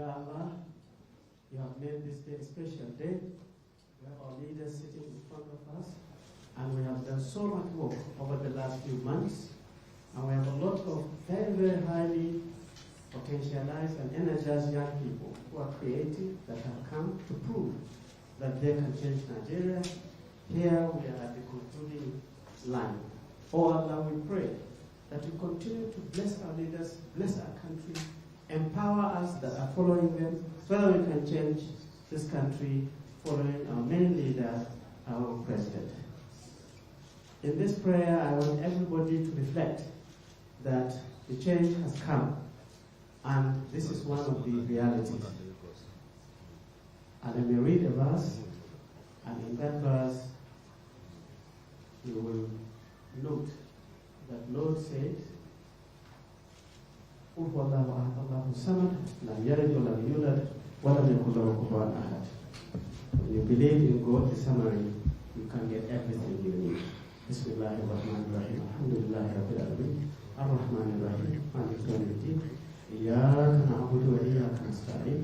Ya Allah, you have made this day a special day. We have our leaders sitting in front of us, and we have done so much work over the last few months, and we have a lot of very, very highly potentialized and energized young people who are creative, that have come to prove that they can change Nigeria. Here we are at the concluding line. Oh Allah, we pray that you continue to bless our leaders, bless our country, empower us that are following them, so that we can change this country following our main leader, our president. In this prayer, I want everybody to reflect that the change has come, and this is one of the realities. And I may read a verse, and in that verse, you will note that Lord said, when you believe in God, the summary, you can get everything you need. Bismillahirrahmanirrahim. Alhamdulillahi Rabbil Alamin. Ar-Rahmanirrahim. Malik Yawmiddin. Iyyaka na'budu wa iyyaka nasta'in.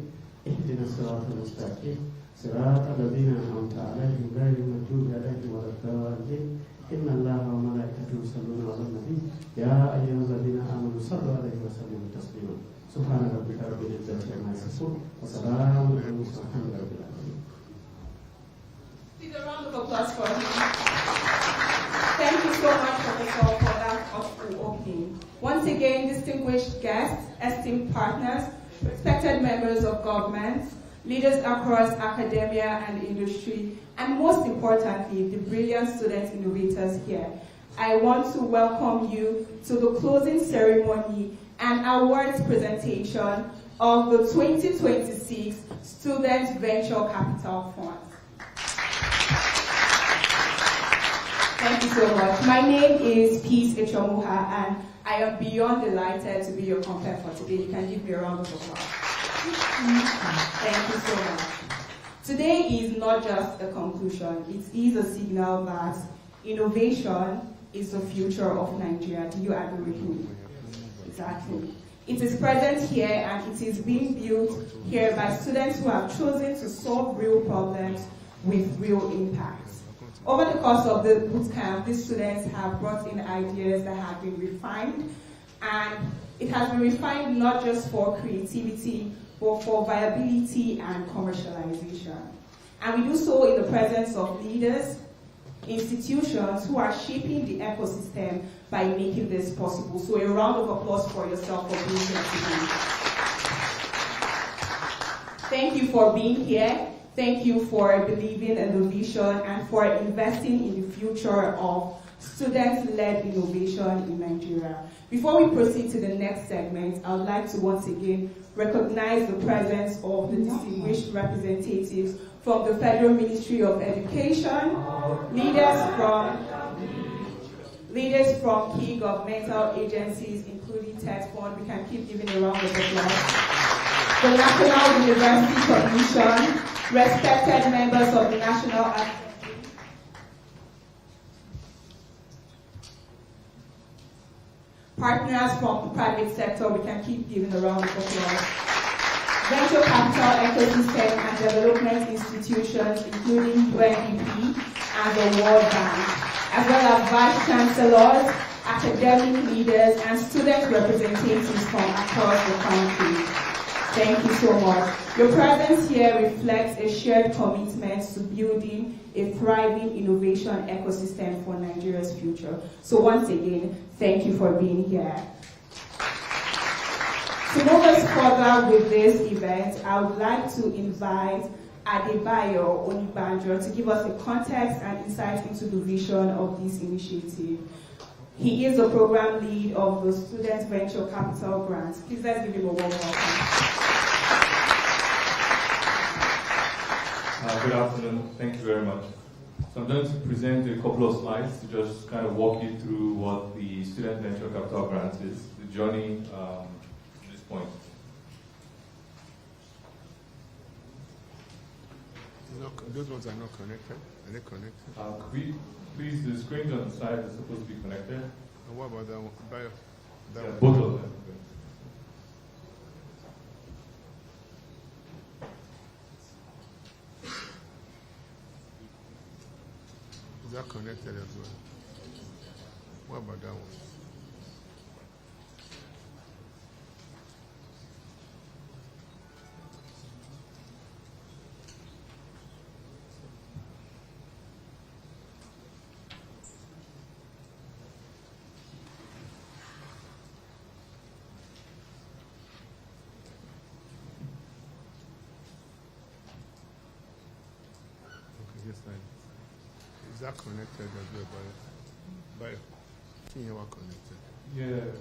Ihdinas siratal mustaqim. Siratal ladzina an'amta 'alaihim ghayril maghdubi 'alaihim waladdallin. Inna Allaha wa malaikatahu yusalluna 'alan nabiy. Ya ayyuhalladzina amanu sallu 'alaihi wa sallimu taslima. Subhana rabbika rabbil izzati amma yasifun. Wa salamun 'alal mursalin rabbil alamin. Please a round of applause for him. Thank you so much, Professor, for that thoughtful opening. Once again, distinguished guests, esteemed partners, respected members of government, leaders across academia and industry, and most importantly, the brilliant student innovators here. I want to welcome you to the closing ceremony and awards presentation of the 2026 Student Venture Capital Fund. Thank you so much. My name is Peace Echomuha, and I am beyond delighted to be your compere for today. You can give me a round of applause. Thank you so much. Today is not just a conclusion, it is a signal that innovation is the future of Nigeria. Do you agree with me? Exactly. It is present here, and it is being built here by students who have chosen to solve real problems with real impact. Over the course of the bootcamp, these students have brought in ideas that have been refined, and it has been refined not just for creativity, but for viability and commercialization. And we do so in the presence of leaders, institutions who are shaping the ecosystem by making this possible. So a round of applause for yourself for being here today. Thank you for being here. Thank you for believing in the vision and for investing in the future of student-led innovation in Nigeria. Before we proceed to the next segment, I would like to once again recognize the presence of the distinguished representatives from the Federal Ministry of Education, leaders from key governmental agencies, including TED Fund. We can keep giving a round of applause. The National University Commission, respected members of the National Assembly, partners from the private sector, we can keep giving a round of applause. Venture capital ecosystem and development institutions, including UNDP and the World Bank, as well as vice chancellors, academic leaders, and student representatives from across the country. Thank you so much. Your presence here reflects a shared commitment to building a thriving innovation ecosystem for Nigeria's future. So once again, thank you for being here. To move us further with this event, I would like to invite Adebayo Onibanjo to give us a context and insight into the vision of this initiative. He is the program lead of the Student Venture Capital Grant. Please let's give him a warm welcome. Good afternoon. Thank you very much. So I'm going to present a couple of slides to just kind of walk you through what the Student Venture Capital Grant is, the journey to this point. Those ones are not connected. Are they connected? Please, the screens on the side are supposed to be connected. And what about that one? Yeah, both of them. that connected as well? What about that one? Is that connected as well by seeing how connected? Yeah.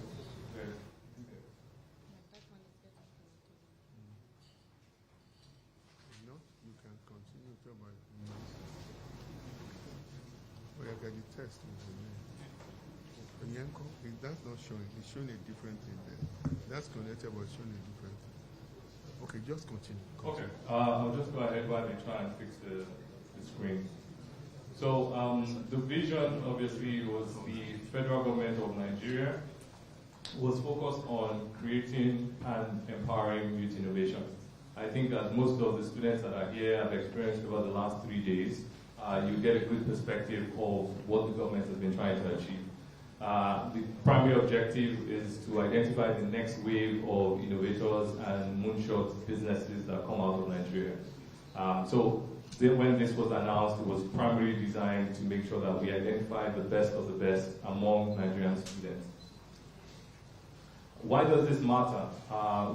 No, you can continue to about no. Oh, yeah, the test is in there. Yanko, that's not showing. It's showing a different thing there. That's connected, but showing a different thing. Okay, just continue. Okay. I'll just go ahead while they try and fix the screen. So the vision, obviously, was the federal government of Nigeria was focused on creating and empowering youth innovation. I think that most of the students that are here have experienced over the last 3 days. You get a good perspective of what the government has been trying to achieve. The primary objective is to identify the next wave of innovators and moonshot businesses that come out of Nigeria. When this was announced, it was primarily designed to make sure that we identify the best of the best among Nigerian students. Why does this matter?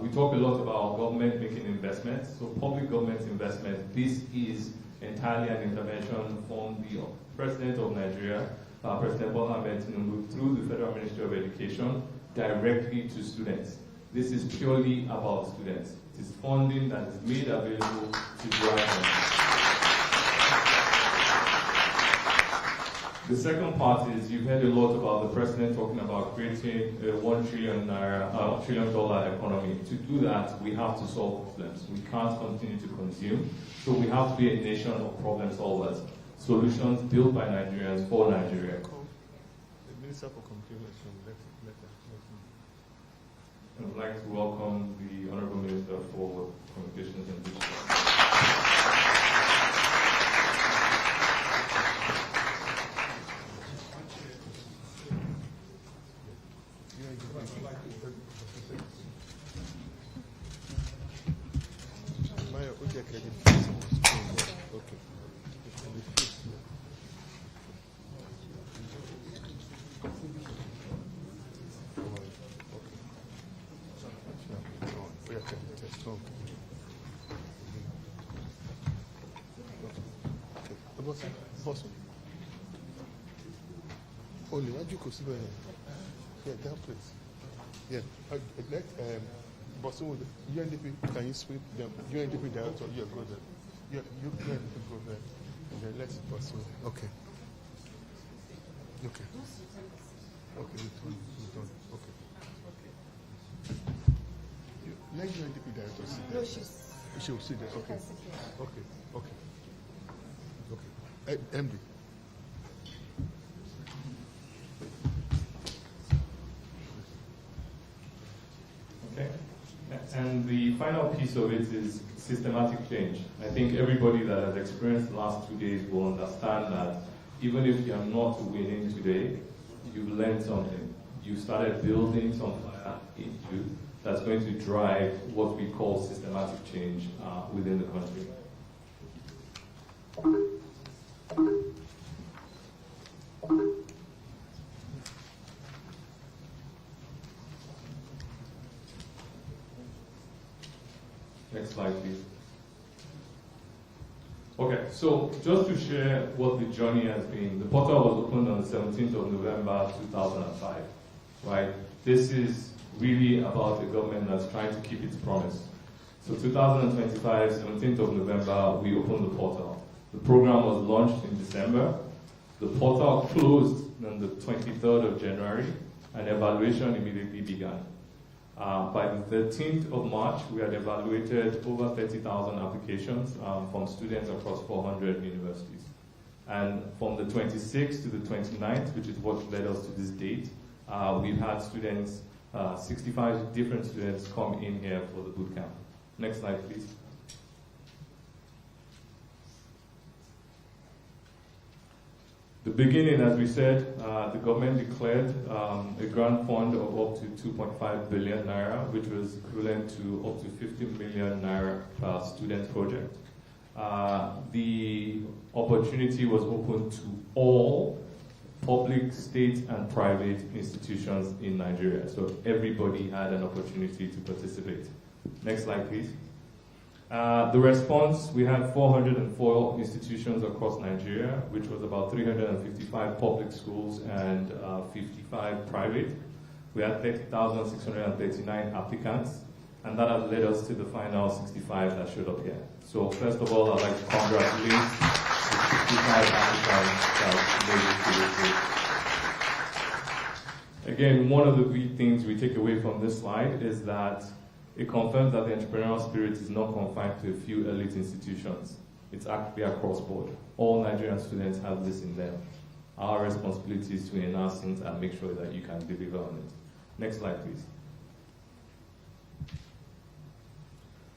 We talk a lot about government making investments. So public government investment, this is entirely an intervention from the President of Nigeria, President Bola Ahmed Tinubu, through the Federal Ministry of Education, directly to students. This is purely about students. It is funding that is made available to drive them. The second part is you've heard a lot about the president talking about creating a $1 trillion economy. To do that, we have to solve problems. We can't continue to consume. So we have to be a nation of problem solvers. Solutions built by Nigerians for Nigeria. The Minister for Communication, I would like to welcome the Honorable Minister for Communications and Digital. Only what you could see yeah, that place. Yeah, let Boston, UNDP, can you sweep them? UNDP director, you go there. You UNDP go there. And then let's Boston. Okay. Okay. Okay, we're done. Okay. Let UNDP director sit there. No, she will sit there. Okay. Okay. Okay. Okay. MD. And the final piece of it is systematic change. I think everybody that has experienced the last 2 days will understand that even if you are not winning today, you've learned something. You started building something into that's going to drive what we call systematic change within the country. Next slide, please. Okay, so just to share what the journey has been, the portal was opened on the 17th of November 2005, right? This is really about a government that's trying to keep its promise. So 2025, 17th of November, we opened the portal. The program was launched in December. The portal closed on the 23rd of January, and evaluation immediately began. By the 13th of March, we had evaluated over 30,000 applications from students across 400 universities. And from the 26th to the 29th, which is what led us to this date, we've had students, 65 different students come in here for the bootcamp. Next slide, please. The beginning, as we said, the government declared a grant fund of up to 2.5 billion naira, which was equivalent to up to 50 million naira per student project. The opportunity was open to all public, state, and private institutions in Nigeria. So everybody had an opportunity to participate. Next slide, please. The response, we had 404 institutions across Nigeria, which was about 355 public schools and 55 private. We had 30,639 applicants, and that has led us to the final 65 that showed up here. So first of all, I'd like to congratulate the 65 applicants that made it to this. Again, one of the big things we take away from this slide is that it confirms that the entrepreneurial spirit is not confined to a few elite institutions. It's actually across board. All Nigerian students have this in them. Our responsibility is to enhance things and make sure that you can deliver on it. Next slide, please.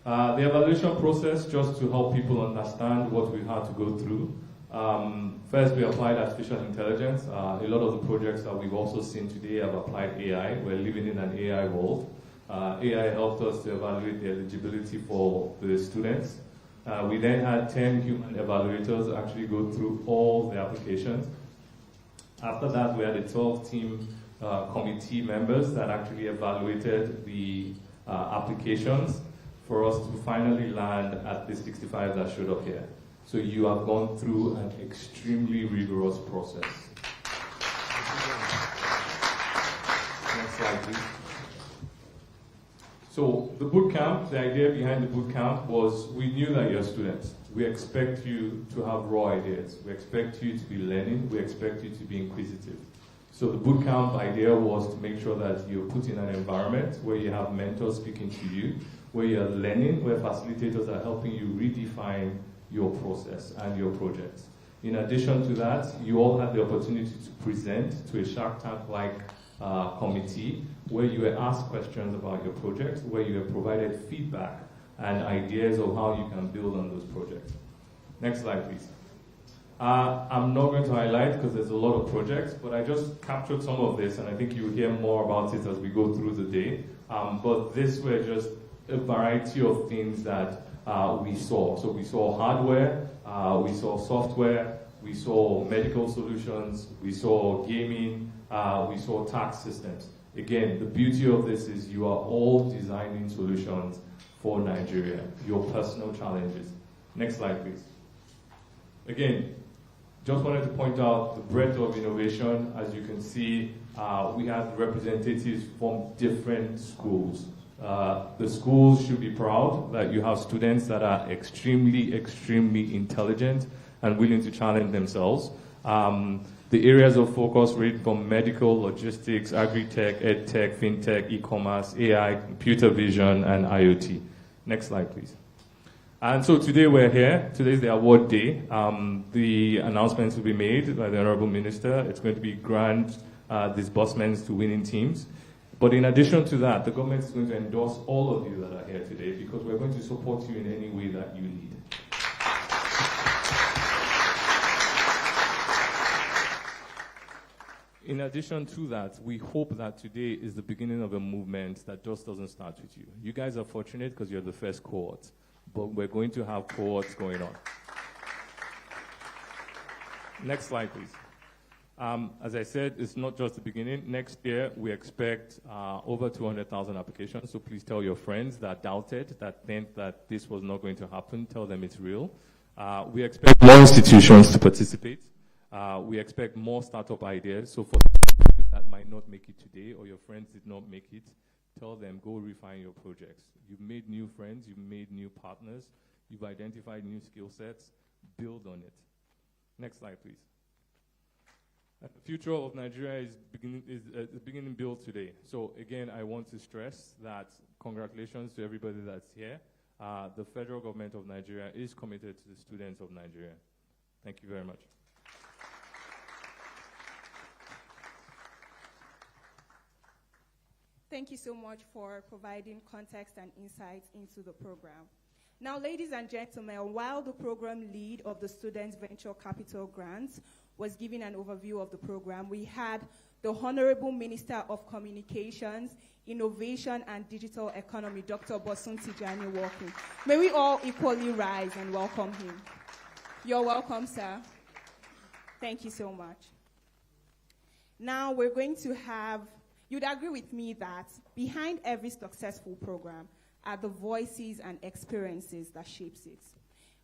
The evaluation process, just to help people understand what we had to go through. First, we applied artificial intelligence. A lot of the projects that we've also seen today have applied AI. We're living in an AI world. AI helped us to evaluate the eligibility for the students. We then had 10 human evaluators actually go through all the applications. After that, we had a 12-team committee members that actually evaluated the applications for us to finally land at the 65 that showed up here. So you have gone through an extremely rigorous process. Next slide, please. So the boot camp, the idea behind the boot camp was we knew that you're students. We expect you to have raw ideas. We expect you to be learning. We expect you to be inquisitive. So the boot camp idea was to make sure that you're put in an environment where you have mentors speaking to you, where you're learning, where facilitators are helping you redefine your process and your projects. In addition to that, you all had the opportunity to present to a Shark Tank-like committee where you were asked questions about your project, where you were provided feedback and ideas of how you can build on those projects. Next slide, please. I'm not going to highlight because there's a lot of projects, but I just captured some of this, and I think you'll hear more about it as we go through the day. But these were just a variety of things that we saw. So we saw hardware, we saw software, we saw medical solutions, we saw gaming, we saw tax systems. Again, the beauty of this is you are all designing solutions for Nigeria, your personal challenges. Next slide, please. Again, just wanted to point out the breadth of innovation. As you can see, we had representatives from different schools. The schools should be proud that you have students that are extremely, extremely intelligent and willing to challenge themselves. The areas of focus range from medical, logistics, agri-tech, ed-tech, fintech, e-commerce, AI, computer vision, and IoT. Next slide, please. And so today we're here. Today is the award day. The announcements will be made by the Honorable Minister. It's going to be grant disbursements to winning teams. But in addition to that, the government is going to endorse all of you that are here today because we're going to support you in any way that you need. In addition to that, we hope that today is the beginning of a movement that just doesn't start with you. You guys are fortunate because you're the first cohort, but we're going to have cohorts going on. Next slide, please. As I said, it's not just the beginning. Next year, we expect over 200,000 applications, so please tell your friends that doubted, that think that this was not going to happen. Tell them it's real. We expect more institutions to participate. We expect more startup ideas. So for people that might not make it today or your friends did not make it, tell them, go refine your projects. You've made new friends, you've made new partners, you've identified new skill sets, build on it. Next slide, please. The future of Nigeria is beginning build today. So again, I want to stress that congratulations to everybody that's here. The federal government of Nigeria is committed to the students of Nigeria. Thank you very much. Thank you so much for providing context and insights into the program. Now, ladies and gentlemen, while the program lead of the Students Venture Capital Grants was giving an overview of the program, we had the Honorable Minister of Communications, Innovation and Digital Economy, Dr. Bosun Tijani, walking. May we all equally rise and welcome him. You're welcome, sir. Thank you so much. Now we're going to have, you'd agree with me that behind every successful program are the voices and experiences that shapes it.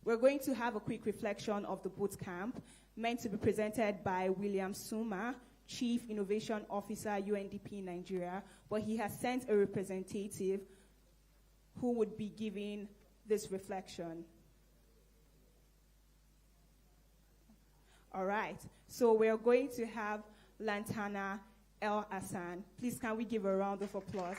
We're going to have a quick reflection of the boot camp, meant to be presented by William Suma, Chief Innovation Officer, UNDP Nigeria, but he has sent a representative who would be giving this reflection. All right, so we're going to have Lantana El Hassan. Please, can we give a round of applause?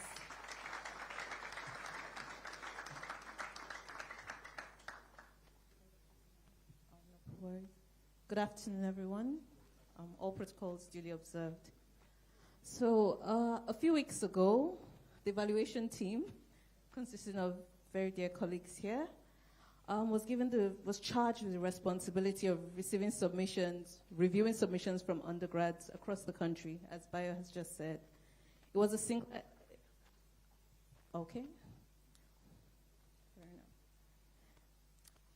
Good afternoon, everyone. All protocols duly observed. So, a few weeks ago, the evaluation team, consisting of very dear colleagues here, was charged with the responsibility of receiving submissions, reviewing submissions from undergrads across the country, as Bayo has just said. It was a single. Okay. Fair enough.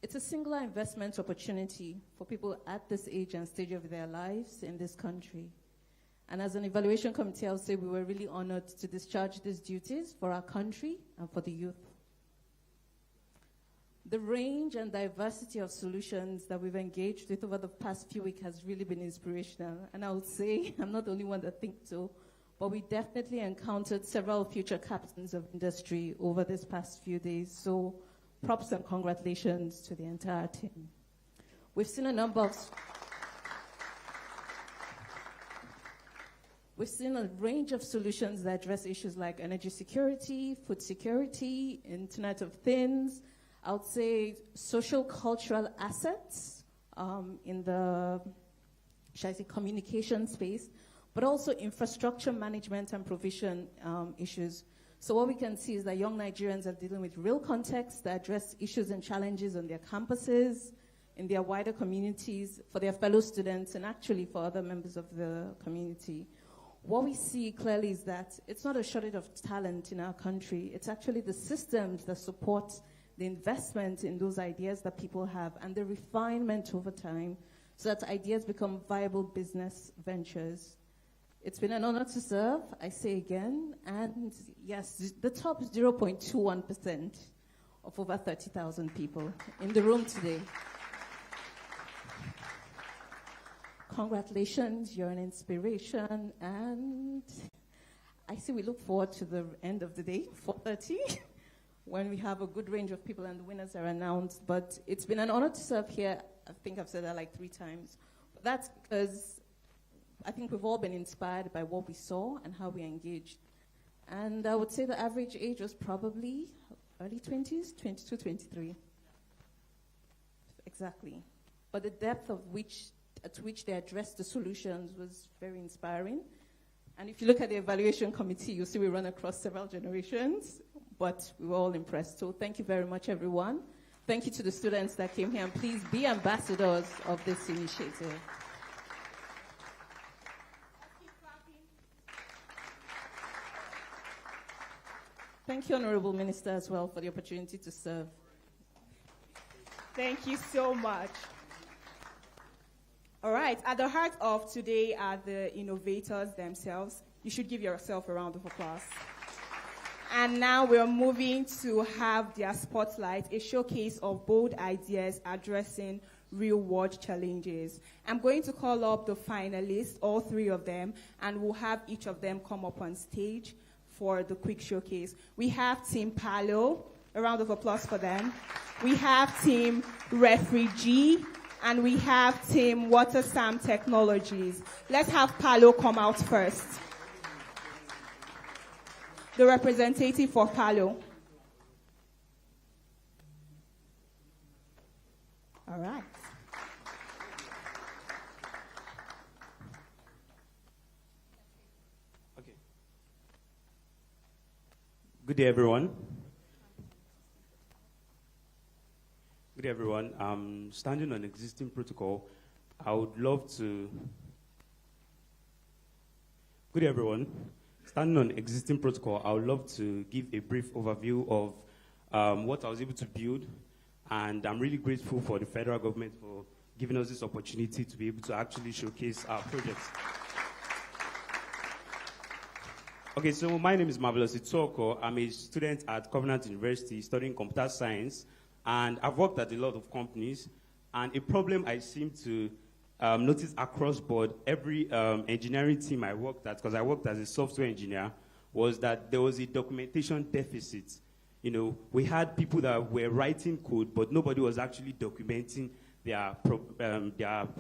It's a singular investment opportunity for people at this age and stage of their lives in this country. And as an evaluation committee, I would say we were really honored to discharge these duties for our country and for the youth. The range and diversity of solutions that we've engaged with over the past few weeks has really been inspirational. And I would say, I'm not the only one that thinks so, but we definitely encountered several future captains of industry over this past few days. So props and congratulations to the entire team. We've seen a range of solutions that address issues like energy security, food security, Internet of Things, I would say social cultural assets in the, shall I say, communication space, but also infrastructure management and provision issues. So what we can see is that young Nigerians are dealing with real contexts that address issues and challenges on their campuses, in their wider communities, for their fellow students, and actually for other members of the community. What we see clearly is that it's not a shortage of talent in our country. It's actually the systems that support the investment in those ideas that people have and the refinement over time so that ideas become viable business ventures. It's been an honor to serve, I say again, and yes, the top 0.21% of over 30,000 people in the room today. Congratulations, you're an inspiration, and I see we look forward to the end of the day, 4:30, when we have a good range of people and the winners are announced. But it's been an honor to serve here. I think I've said that like 3 times. But that's because I think we've all been inspired by what we saw and how we engaged. And I would say the average age was probably early 20s, 22, 23. Exactly. But the depth at which they addressed the solutions was very inspiring. And if you look at the evaluation committee, you'll see we run across several generations, but we were all impressed. So thank you very much, everyone. Thank you to the students that came here, and please be ambassadors of this initiative. Thank you, Honorable Minister, as well, for the opportunity to serve. Thank you so much. All right, at the heart of today are the innovators themselves. You should give yourself a round of applause. And now we're moving to have their spotlight, a showcase of bold ideas addressing real-world challenges. I'm going to call up the finalists, all 3 of them, and we'll have each of them come up on stage for the quick showcase. We have Team Palo, a round of applause for them. We have Team Refugee, and we have Team Water Sam Technologies. Let's have Palo come out first. The representative for Palo. All right. Okay. Good day, everyone. Good everyone. Standing on existing protocol, I would love to. Good everyone. Standing on existing protocol, I would love to give a brief overview of what I was able to build, and I'm really grateful for the federal government for giving us this opportunity to be able to actually showcase our projects. Okay, so my name is Marvelous Itsoko. I'm a student at Covenant University studying computer science, and I've worked at a lot of companies, and a problem I seem to notice across board, every engineering team I worked at, because I worked as a software engineer, was that there was a documentation deficit. You know, we had people that were writing code, but nobody was actually documenting their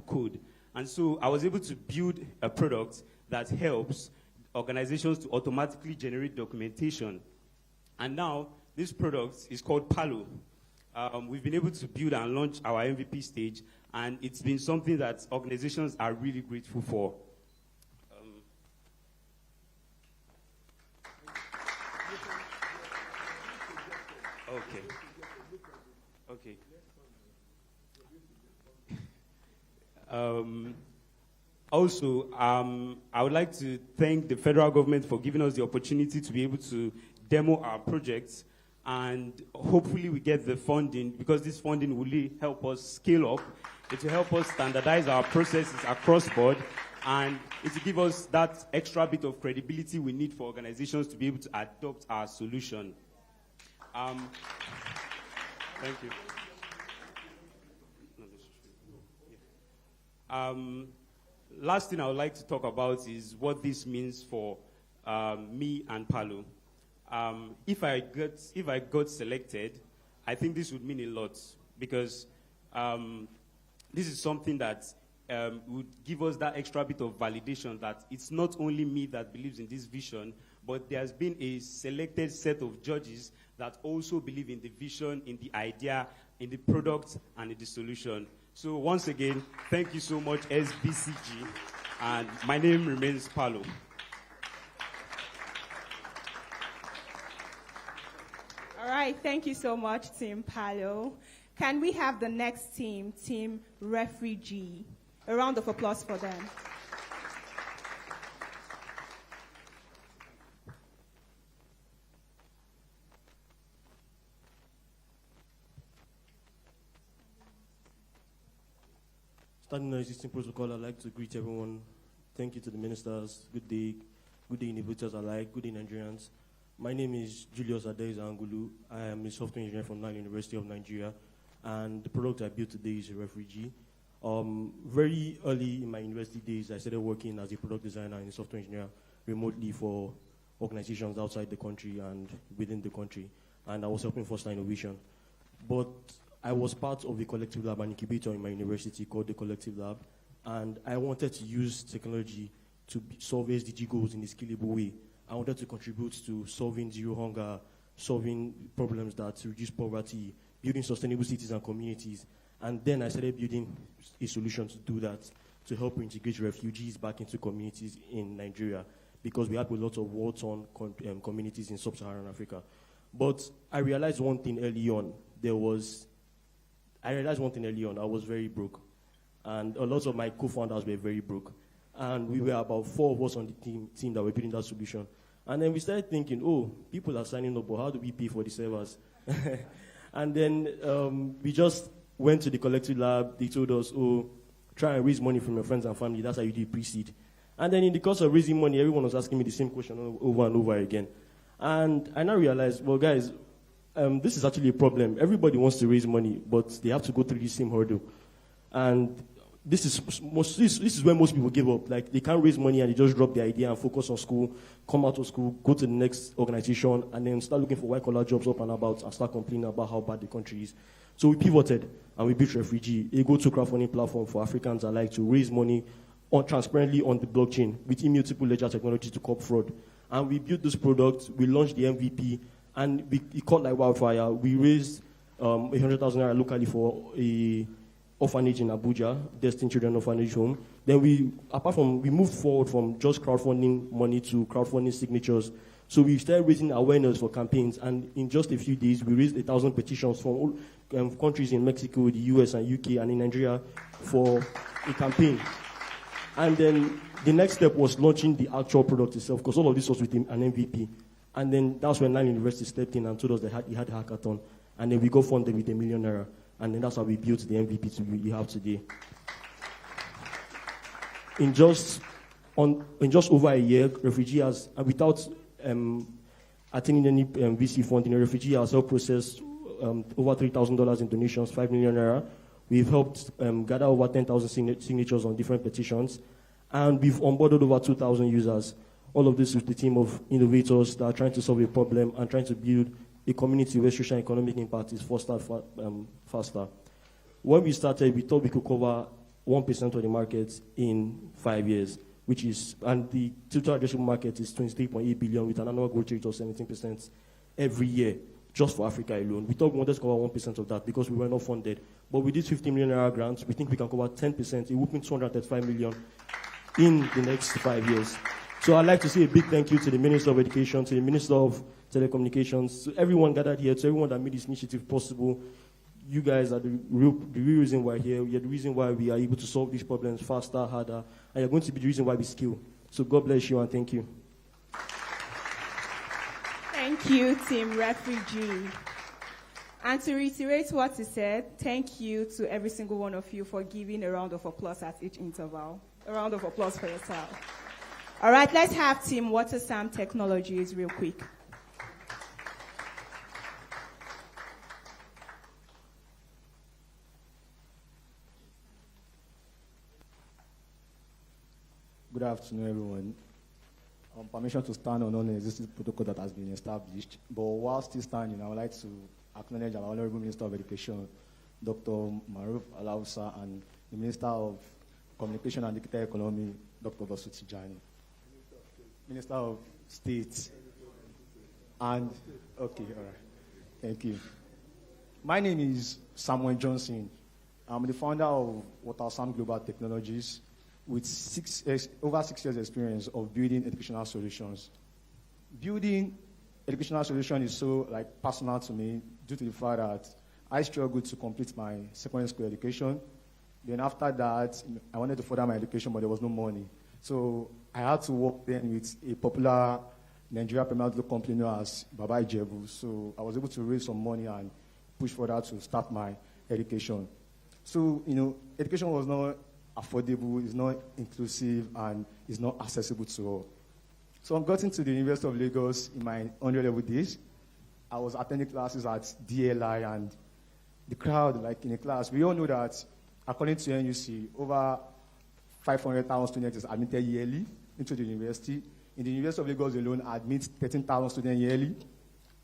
code. And so I was able to build a product that helps organizations to automatically generate documentation. And now, this product is called Palo. We've been able to build and launch our MVP stage, and it's been something that organizations are really grateful for. Okay. Also, I would like to thank the federal government for giving us the opportunity to be able to demo our projects, and hopefully we get the funding, because this funding will really help us scale up. It will help us standardize our processes across board, and it will give us that extra bit of credibility we need for organizations to be able to adopt our solution. Thank you. Last thing I would like to talk about is what this means for me and Palo. If I got selected, I think this would mean a lot, because this is something that would give us that extra bit of validation that it's not only me that believes in this vision, but there's been a selected set of judges that also believe in the vision, in the idea, in the product, and in the solution. So once again, thank you so much, Svcg, and my name remains Palo. All right, thank you so much, Team Palo. Can we have the next team, Team Refugee? A round of applause for them. Starting on existing protocol, I'd like to greet everyone. Thank you to the ministers. Good day innovators alike. Good day, Nigerians. My name is Julius Adeiza Angulu. I am a software engineer from Nile University of Nigeria, and the product I built today is a Refugee. Very early in my university days, I started working as a product designer and a software engineer remotely for organizations outside the country and within the country, and I was helping foster innovation. But I was part of a collective lab, an incubator in my university called the Collective Lab, and I wanted to use technology to solve SDG goals in a scalable way. I wanted to contribute to solving zero hunger, solving problems that reduce poverty, building sustainable cities and communities. And then I started building a solution to do that, to help integrate refugees back into communities in Nigeria, because we have a lot of war-torn communities in sub-Saharan Africa. But I realized one thing early on. I was very broke. And a lot of my co-founders were very broke. And we were about 4 of us on the team that were building that solution. And then we started thinking, oh, people are signing up, but how do we pay for the servers? And then we just went to the collective lab. They told us, oh, try and raise money from your friends and family. That's how you do pre-seed. And then in the course of raising money, everyone was asking me the same question over and over again. And I now realized, well, guys, this is actually a problem. Everybody wants to raise money, but they have to go through the same hurdle. And this is where most people give up. Like, they can't raise money and they just drop the idea and focus on school, come out of school, go to the next organization, and then start looking for white-collar jobs up and about and start complaining about how bad the country is. So we pivoted and we built Refugee, a go-to crowdfunding platform for Africans alike to raise money transparently on the blockchain with immutable ledger technology to curb fraud. And we built this product, we launched the MVP, and it caught like wildfire. We raised 100,000 naira locally for a orphanage in Abuja, Destined Children Orphanage Home. Then we moved forward from just crowdfunding money to crowdfunding signatures So we started raising awareness for campaigns, and in just a few days, we raised 1,000 petitions from all countries in Mexico, the US and UK, and in Nigeria for a campaign. And then the next step was launching the actual product itself, because all of this was with an MVP. And then that's when Nine University stepped in and told us that he had a hackathon. And then we got funded with £1 million. And then that's how we built the MVP we have today. In just over a year, Refugee has, without attaining any VC funding, Refugee has helped process over $3,000 in donations, £5 million. We've helped gather over 10,000 signatures on different petitions, and we've onboarded over 2,000 users. All of this with the team of innovators that are trying to solve a problem and trying to build a community where social and economic impact is fostered faster. When we started, we thought we could cover 1% of the market in 5 years, and the total addressable market is 23.8 billion with an annual growth rate of 17% every year, just for Africa alone. We thought we wanted to cover 1% of that because we were not funded. But with this $50 million grant, we think we can cover 10%, a whooping $235 million in the next 5 years. So I'd like to say a big thank you to the Minister of Education, to the Minister of Telecommunications, to everyone gathered here, to everyone that made this initiative possible. You guys are the real reason we're here. You're the reason why we are able to solve these problems faster, harder, and you're going to be the reason why we scale. So God bless you and thank you. Thank you, Team Refugee. And to reiterate what he said, thank you to every single one of you for giving a round of applause at each interval. A round of applause for yourself. All right, let's have Team WaterSam Technologies real quick. Good afternoon, everyone. Permission to stand on non-existing protocol that has been established. But while still standing, I would like to acknowledge our Honorable Minister of Education, Dr. Maruf Alausa, and the Minister of Communication and Digital Economy, Dr. Svcg, Minister of State, and, okay, all right, thank you. My name is Samuel Johnson. I'm the founder of WaterSam Global Technologies, with over 6 years experience of building educational solutions. Building educational solutions is so personal to me due to the fact that I struggled to complete my secondary school education. Then after that, I wanted to further my education, but there was no money. So I had to work then with a popular Nigeria premier company known as Baba Ijebu. So I was able to raise some money and push further to start my education. So, education was not affordable, it's not inclusive, and it's not accessible to all. So I got into the University of Lagos in my underlevel days. I was attending classes at DLI, and the crowd, in a class, we all know that, according to NUC, over 500,000 students is admitted yearly into the university. In the University of Lagos alone, admits 13,000 students yearly,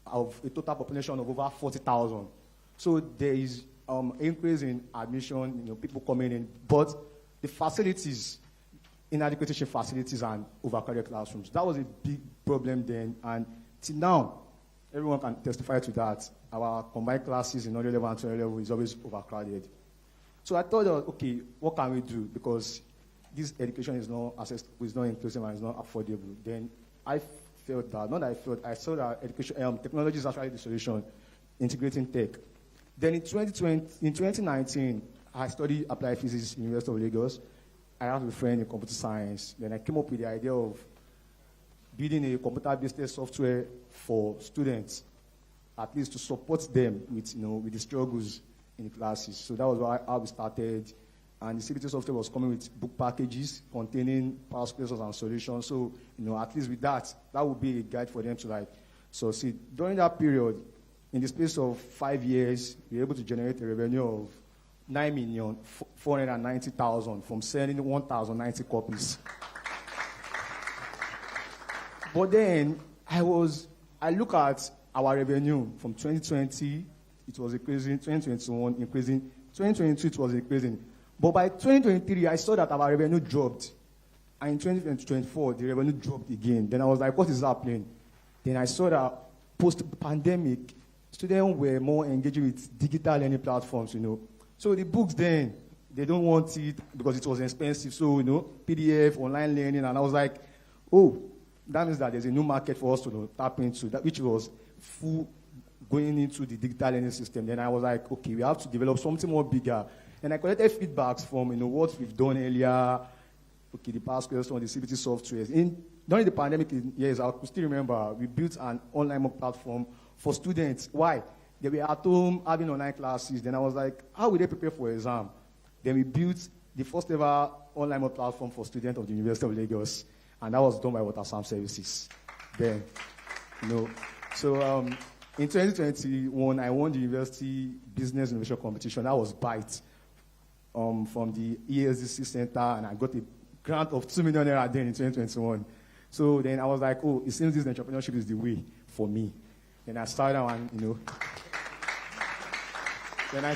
of a total population of over 40,000. So there is increase in admission, people coming in, but the facilities, inadequate teaching facilities and overcrowded classrooms. That was a big problem then, and till now, everyone can testify to that. Our combined classes in underlevel and 12 level is always overcrowded. So I thought, okay, what can we do? Because this education is not accessible, is not inclusive, and is not affordable. Then I felt that, I saw that education, technology is actually the solution, integrating tech. Then in 2019, I studied applied physics in the University of Lagos. I had a friend in computer science. Then I came up with the idea of building a computer-based software for students, at least to support them with, with the struggles in the classes. So that was how we started. And the CBT software was coming with book packages containing past questions and solutions. So, at least with that would be a guide for them to succeed. During that period, in the space of 5 years, we were able to generate a revenue of 9,490,000 from selling 1,090 copies. But then I look at our revenue from 2020, it was increasing, 2021 increasing, 2022 it was increasing. But by 2023, I saw that our revenue dropped. And in 2024, the revenue dropped again. Then I was like, what is happening? Then I saw that post-pandemic, students were more engaging with digital learning platforms, So the books then, they don't want it because it was expensive. So, PDF, online learning, and I was like, oh, that means that there's a new market for us to tap into, that which was full going into the digital learning system. Then I was like, okay, we have to develop something more bigger. And I collected feedbacks from what we've done earlier, okay, the past question on the CBT software. During the pandemic years, I could still remember we built an online platform for students. Why? They were at home having online classes. Then I was like, how will they prepare for exam? Then we built the first ever online platform for students of the University of Lagos, and that was done by Water Sam Services. Then, so in 2021, I won the University Business Innovation Competition. That was BITE from the ESDC Center, and I got a grant of 2 million naira then in 2021. So then I was like, oh, it seems this entrepreneurship is the way for me. And I started out and, then I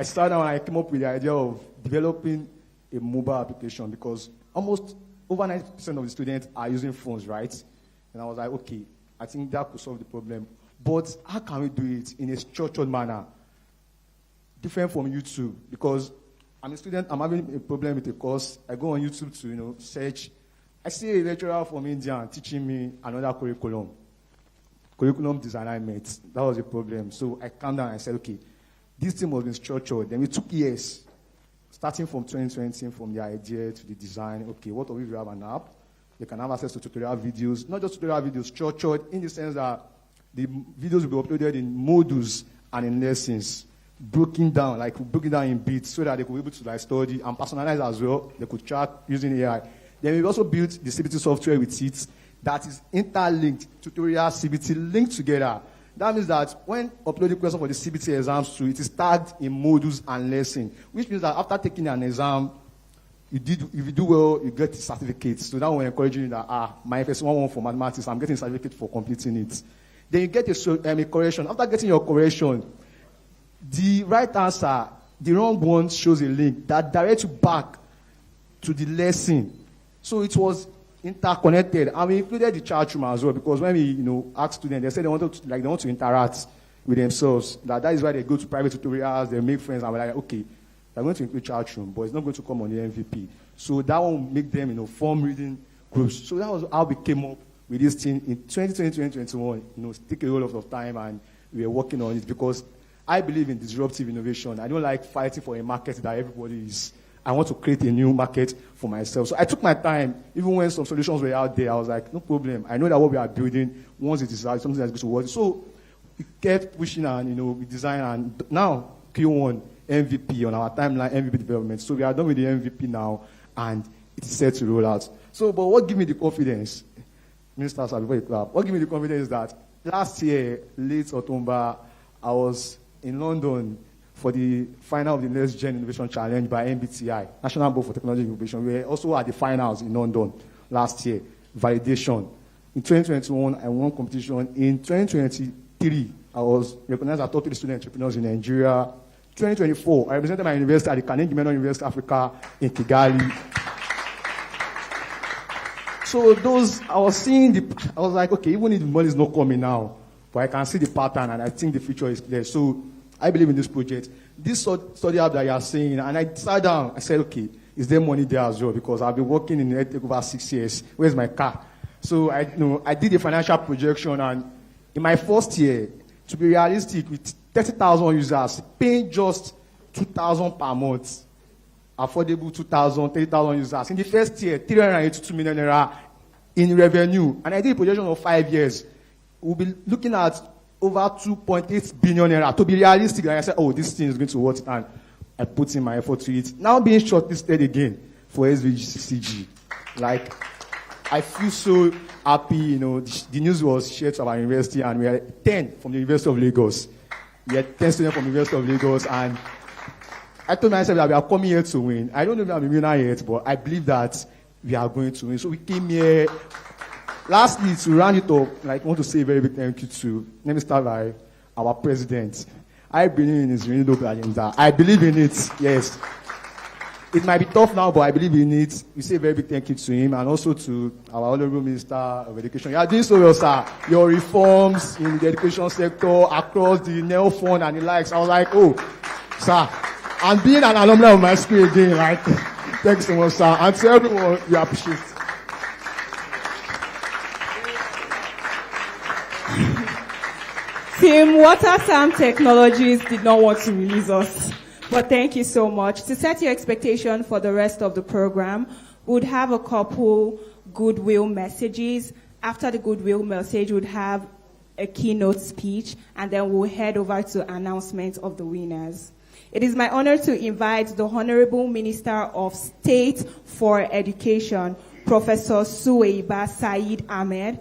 started out and I came up with the idea of developing a mobile application because almost over 90% of the students are using phones, right? And I was like, okay, I think that could solve the problem. But how can we do it in a structured manner? Different from YouTube, because I'm a student, I'm having a problem with a course. I go on YouTube to, search. I see a lecturer from India teaching me another curriculum design I met. That was a problem. So I calmed down and I said, okay, this thing must be structured. Then we took years, starting from 2020, from the idea to the design. Okay, what if we have an app? They can have access to tutorial videos, not just tutorial videos, structured in the sense that the videos will be uploaded in modules and in lessons, broken down in bits so that they could be able to study and personalize as well. They could track using AI. Then we also built the CBT software with it that is interlinked, tutorial, CBT linked together. That means that when uploading questions for the CBT exams too, it is tagged in modules and lessons, which means that after taking an exam, if you do well, you get certificates. So that will encourage you that, my FS1 for mathematics, I'm getting a certificate for completing it. Then you get a correction. After getting your correction, the right answer, the wrong one shows a link that directs you back to the lesson. So it was interconnected, and we included the chat room as well because when we, asked students, they said they want to interact with themselves. That is why they go to private tutorials, they make friends, and we're like, okay, they're going to include chat room, but it's not going to come on the MVP. So that will make them, form reading groups. So that was how we came up with this thing in 2020, 2021. Take a lot of time, and we are working on it because I believe in disruptive innovation. I don't like fighting for a market that everybody is. I want to create a new market for myself. So I took my time, even when some solutions were out there, I was like, no problem. I know that what we are building, once it is out, something that's going to work. So we kept pushing and, we designed, and now Q1 MVP on our timeline, MVP development. So we are done with the MVP now, and it is set to roll out. So, but what gave me the confidence, Minister, before you clap, what gave me the confidence is that last year, late October, I was in London for the final of the Next Gen Innovation Challenge by NBTI, National Board for Technology Innovation. We were also at the finals in London last year, validation. In 2021, I won competition. In 2023, I was recognized as top 3 student entrepreneurs in Nigeria. 2024, I represented my university at the Carnegie Mellon University Africa in Kigali. So I was like, okay, even if the money is not coming now, but I can see the pattern and I think the future is clear. So I believe in this project. This study app that you are saying, and I sat down, I said, okay, is there money there as well? Because I've been working in it over 6 years. Where's my car? So I did a financial projection, and in my first year, to be realistic, with 30,000 users, paying just 2,000 per month, affordable 2,000, 30,000 users. In the first year, 382 million naira in revenue. And I did a projection of 5 years. We'll be looking at over 2.8 billion naira. To be realistic, like I said, this thing is going to work, and I put in my effort to it. Now being shortlisted again for Svcg. I feel so happy, the news was shared to our university, and we are 10 from the University of Lagos. We had 10 students from the University of Lagos, and I told myself that we are coming here to win. I don't know if I'm a winner yet, but I believe that we are going to win. So we came here. Lastly, to round it up, I want to say a very big thank you to, let me start by our president. I believe in his renewable agenda. I believe in it, yes. It might be tough now, but I believe in it. We say a very big thank you to him, and also to our Honorable Minister of Education. You are doing so well, sir. Your reforms in the education sector, across the NEL fund and the likes. I was like, sir, and being an alumni of my school again, thanks so much, sir. And to everyone, we appreciate it. Team Water Sam Technologies did not want to release us. But thank you so much. To set your expectation for the rest of the program, we would have a couple Goodwill messages. After the Goodwill message, we would have a keynote speech, and then we'll head over to announcements of the winners. It is my honor to invite the Honorable Minister of State for Education, Professor Suweiba Said Ahmed,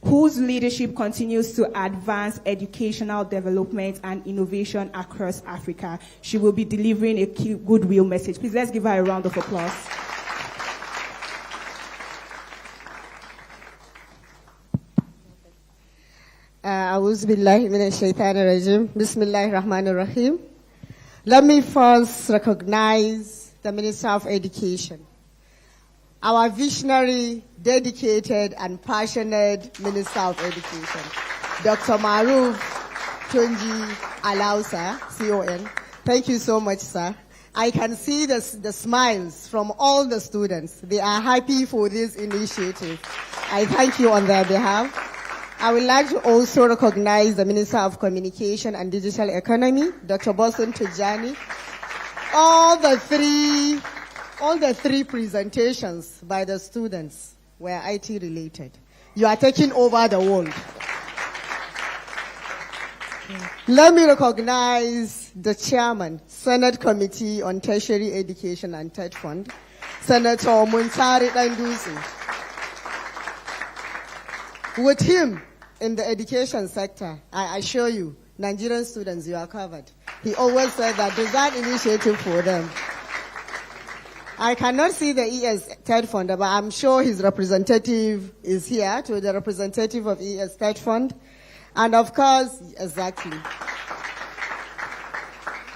whose leadership continues to advance educational development and innovation across Africa. She will be delivering a Goodwill message. Please, let's give her a round of applause. A'udhu billahi minash shaitanir rajim. Bismillahir rahmanir rahim. Let me first recognize the Minister of Education, our visionary, dedicated, and passionate Minister of Education, Dr. Maruf Tunji Alausa, CON. Thank you so much, sir. I can see the smiles from all the students. They are happy for this initiative. I thank you on their behalf. I would like to also recognize the Minister of Communication and Digital Economy, Dr. Bosun Tijani. All the three presentations by the students were IT related. You are taking over the world. Let me recognize the chairman, Senate Committee on Tertiary Education and TED Fund, Senator Muntari Dandusi. With him in the education sector, I assure you, Nigerian students, you are covered. He always said that design initiative for them. I cannot see the ES TED Fund, but I'm sure his representative is here, to the representative of ES TED Fund. And of course, exactly.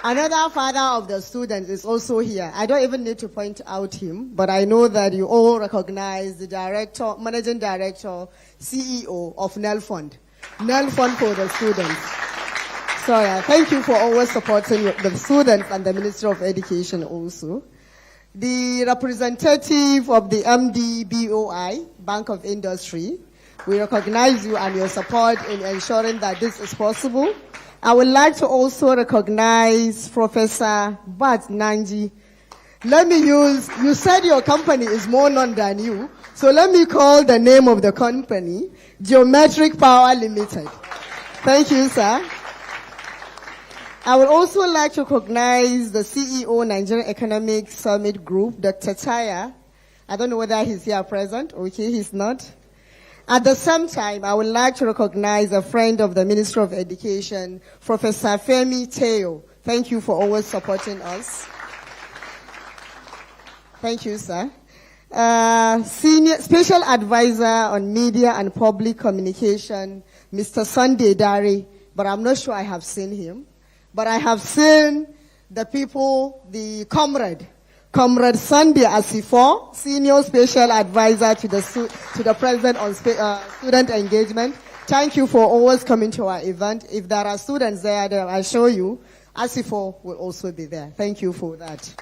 Another father of the students is also here. I don't even need to point out him, but I know that you all recognize the director, managing director, CEO of NEL Fund. NEL Fund for the students. So thank you for always supporting the students and the Ministry of Education also. The representative of the MDBOI, Bank of Industry, we recognize you and your support in ensuring that this is possible. I would like to also recognize Professor Bat Nanji. You said your company is more known than you, so let me call the name of the company, Geometric Power Limited. Thank you, sir. I would also like to recognize the CEO, Nigerian Economic Summit Group, Dr. Taya. I don't know whether he's here present. Okay, he's not. At the same time, I would like to recognize a friend of the Ministry of Education, Professor Femi Teo. Thank you for always supporting us. Thank you, sir. Senior Special Advisor on Media and Public Communication, Mr. Sunday Dari, but I'm not sure I have seen him. But I have seen the people, the Comrade Sunday Asifo, Senior Special Advisor to the President on Student Engagement. Thank you for always coming to our event. If there are students there, I'll show you. Asifo will also be there. Thank you for that.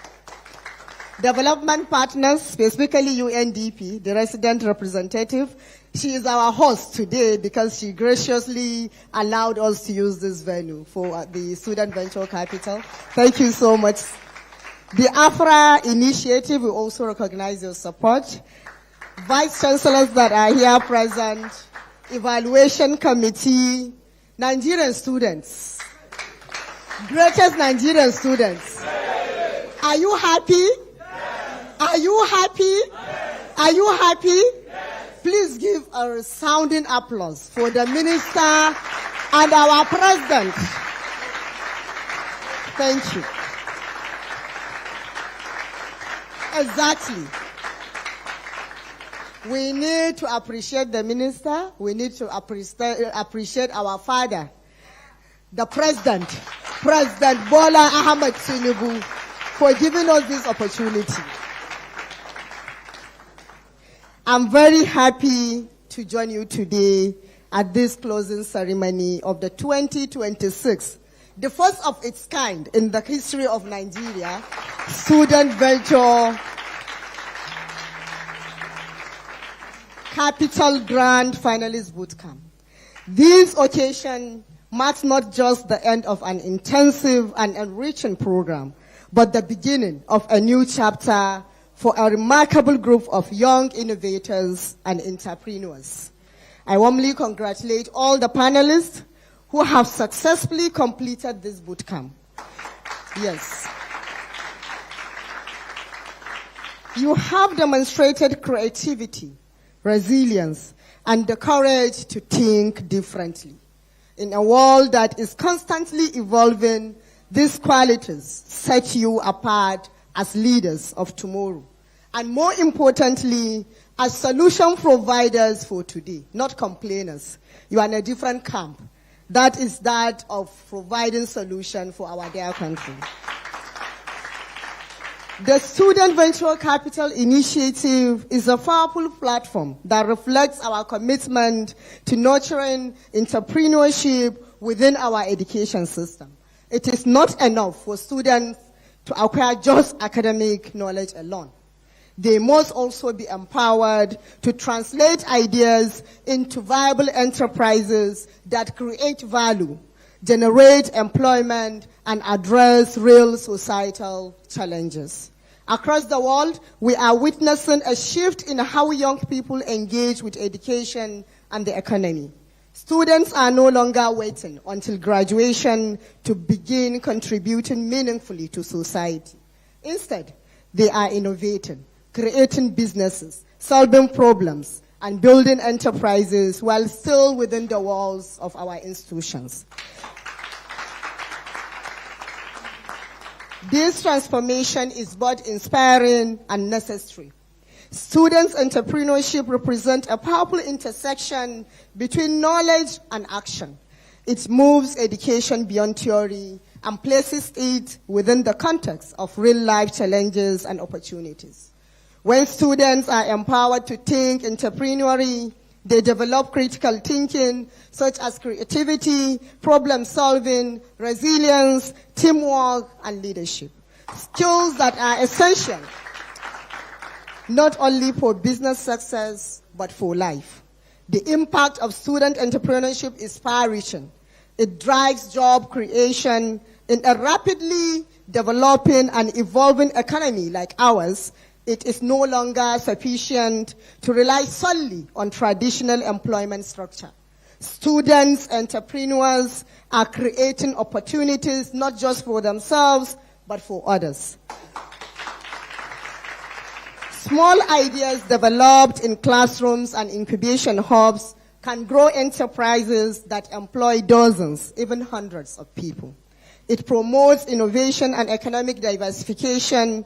Development partners, specifically UNDP, the resident representative. She is our host today because she graciously allowed us to use this venue for the Student Venture Capital. Thank you so much. The AFRA initiative, we also recognize your support. Vice Chancellors that are here present, Evaluation Committee, Nigerian students, greatest Nigerian students. Are you happy? Are you happy? Are you happy? Please give a resounding applause for the Minister and our President. Thank you. Exactly. We need to appreciate the Minister. We need to appreciate our father, the President, President Bola Ahmed Tinubu, for giving us this opportunity. I'm very happy to join you today at this closing ceremony of the 2026, the first of its kind in the history of Nigeria, Student Venture Capital Grant Finalist Bootcamp. This occasion marks not just the end of an intensive and enriching program, but the beginning of a new chapter for a remarkable group of young innovators and entrepreneurs. I warmly congratulate all the panelists who have successfully completed this bootcamp. Yes. You have demonstrated creativity, resilience, and the courage to think differently. In a world that is constantly evolving, these qualities set you apart as leaders of tomorrow. And more importantly, as solution providers for today, not complainers. You are in a different camp. That is that of providing solution for our dear country. The Student Venture Capital Initiative is a powerful platform that reflects our commitment to nurturing entrepreneurship within our education system. It is not enough for students to acquire just academic knowledge alone. They must also be empowered to translate ideas into viable enterprises that create value, generate employment, and address real societal challenges. Across the world, we are witnessing a shift in how young people engage with education and the economy. Students are no longer waiting until graduation to begin contributing meaningfully to society. Instead, they are innovating, creating businesses, solving problems, and building enterprises while still within the walls of our institutions. This transformation is both inspiring and necessary. Students' entrepreneurship represents a powerful intersection between knowledge and action. It moves education beyond theory and places it within the context of real-life challenges and opportunities. When students are empowered to think entrepreneurially, they develop critical thinking, such as creativity, problem-solving, resilience, teamwork, and leadership. Skills that are essential, not only for business success, but for life. The impact of student entrepreneurship is far-reaching. It drives job creation in a rapidly developing and evolving economy like ours. It is no longer sufficient to rely solely on traditional employment structure. Students, entrepreneurs are creating opportunities not just for themselves, but for others. Small ideas developed in classrooms and incubation hubs can grow enterprises that employ dozens, even hundreds of people. It promotes innovation and economic diversification.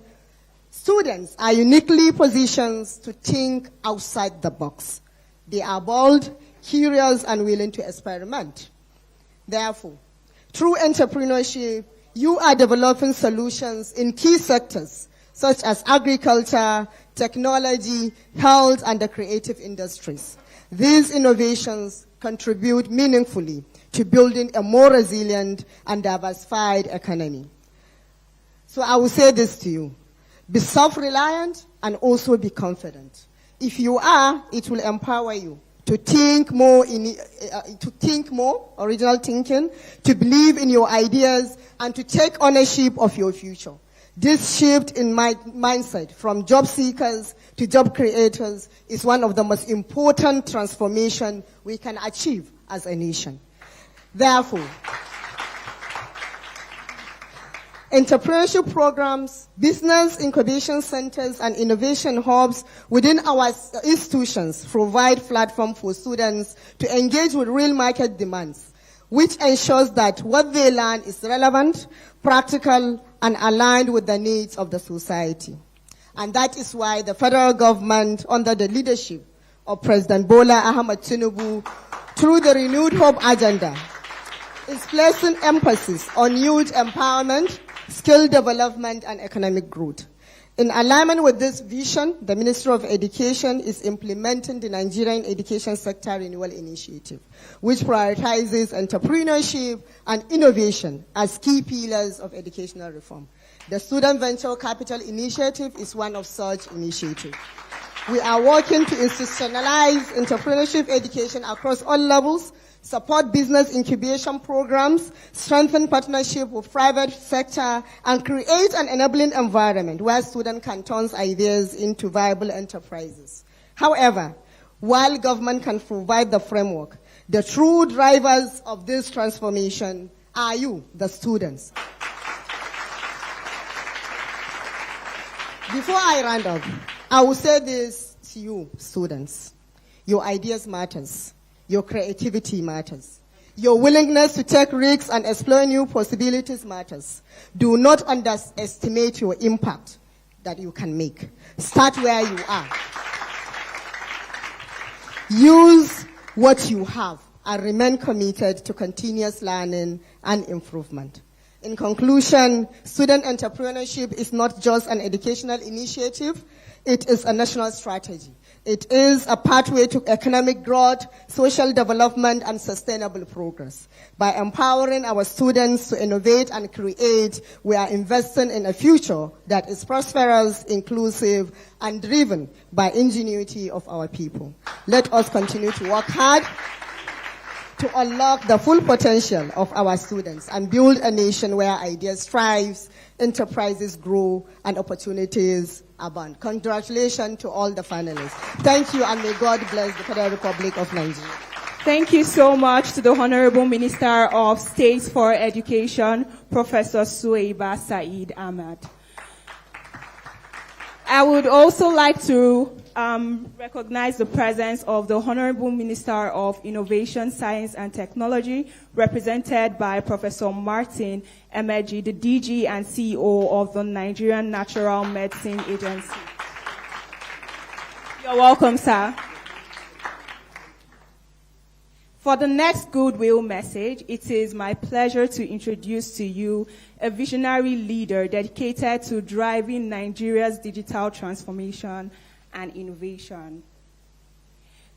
Students are uniquely positioned to think outside the box. They are bold, curious, and willing to experiment. Therefore, through entrepreneurship, you are developing solutions in key sectors such as agriculture, technology, health, and the creative industries. These innovations contribute meaningfully to building a more resilient and diversified economy. So I will say this to you. Be self-reliant and also be confident. If you are, it will empower you to think more, original thinking, to believe in your ideas, and to take ownership of your future. This shift in mindset from job seekers to job creators is one of the most important transformations we can achieve as a nation. Therefore, entrepreneurship programs, business incubation centers, and innovation hubs within our institutions provide platforms for students to engage with real market demands, which ensures that what they learn is relevant, practical, and aligned with the needs of the society. And that is why the federal government, under the leadership of President Bola Ahmed Tinubu, through the Renewed Hope Agenda, is placing emphasis on youth empowerment, skill development, and economic growth. In alignment with this vision, the Ministry of Education is implementing the Nigerian Education Sector Renewal Initiative, which prioritizes entrepreneurship and innovation as key pillars of educational reform. The Student Venture Capital Initiative is one of such initiatives. We are working to institutionalize entrepreneurship education across all levels, support business incubation programs, strengthen partnership with private sector, and create an enabling environment where students can turn ideas into viable enterprises. However, while government can provide the framework, the true drivers of this transformation are you, the students. Before I round up, I will say this to you, students. Your ideas matters. Your creativity matters. Your willingness to take risks and explore new possibilities matters. Do not underestimate your impact that you can make. Start where you are. Use what you have and remain committed to continuous learning and improvement. In conclusion, student entrepreneurship is not just an educational initiative, it is a national strategy. It is a pathway to economic growth, social development, and sustainable progress. By empowering our students to innovate and create, we are investing in a future that is prosperous, inclusive, and driven by ingenuity of our people. Let us continue to work hard to unlock the full potential of our students and build a nation where ideas thrive, enterprises grow, and opportunities abound. Congratulations to all the finalists. Thank you, and may God bless the Federal Republic of Nigeria. Thank you so much to the Honorable Minister of State for Education, Professor Svcg Ahmed. I would also like to recognize the presence of the Honorable Minister of Innovation, Science and Technology, represented by Professor Martin Emeji, the DG and CEO of the Nigerian Natural Medicine Agency. You're welcome, sir. For the next Goodwill message, it is my pleasure to introduce to you a visionary leader dedicated to driving Nigeria's digital transformation and innovation.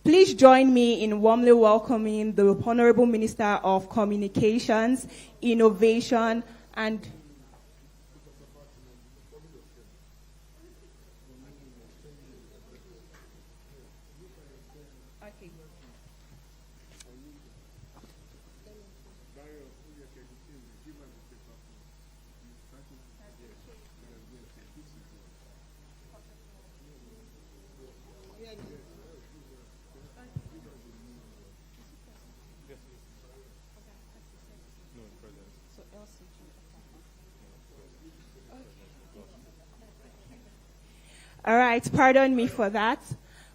Please join me in warmly welcoming the Honorable Minister of Communications, Innovation, and all right, pardon me for that.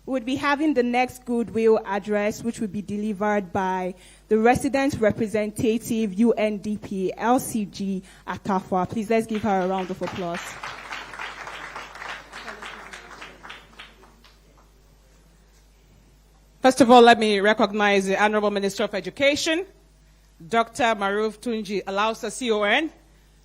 We'll be having the next Goodwill address, which will be delivered by the resident representative, UNDP, Svcg Akafwa. Please, let's give her a round of applause. First of all, let me recognize the Honorable Minister of Education, Dr. Maruf Tunji Alausa, CON.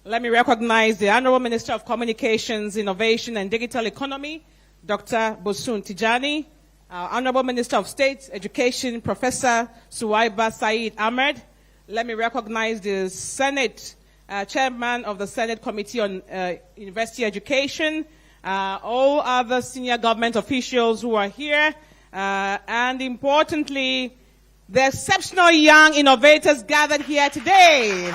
Let me recognize the Honorable Minister of Communications, Innovation and Digital Economy, Dr. Bosun Tijani. Our Honorable Minister of State Education, Professor Svcg Ahmed. Let me recognize the Senate Chairman of the Senate Committee on University Education, all other senior government officials who are here, and importantly, the exceptional young innovators gathered here today.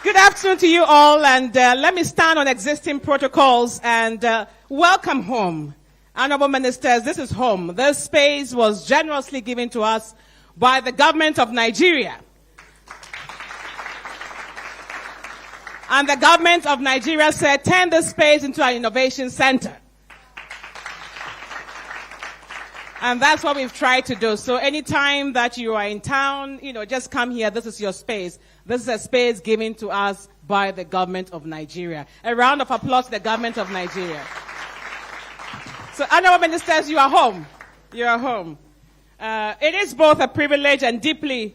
Good afternoon to you all, and let me stand on existing protocols and welcome home. Honorable Ministers, this is home. This space was generously given to us by the government of Nigeria. And the government of Nigeria said, turn this space into an innovation center. And that's what we've tried to do. So anytime that you are in town, just come here. This is your space. This is a space given to us by the government of Nigeria. A round of applause to the government of Nigeria. So, Honorable Ministers, you are home. You are home. It is both a privilege and deeply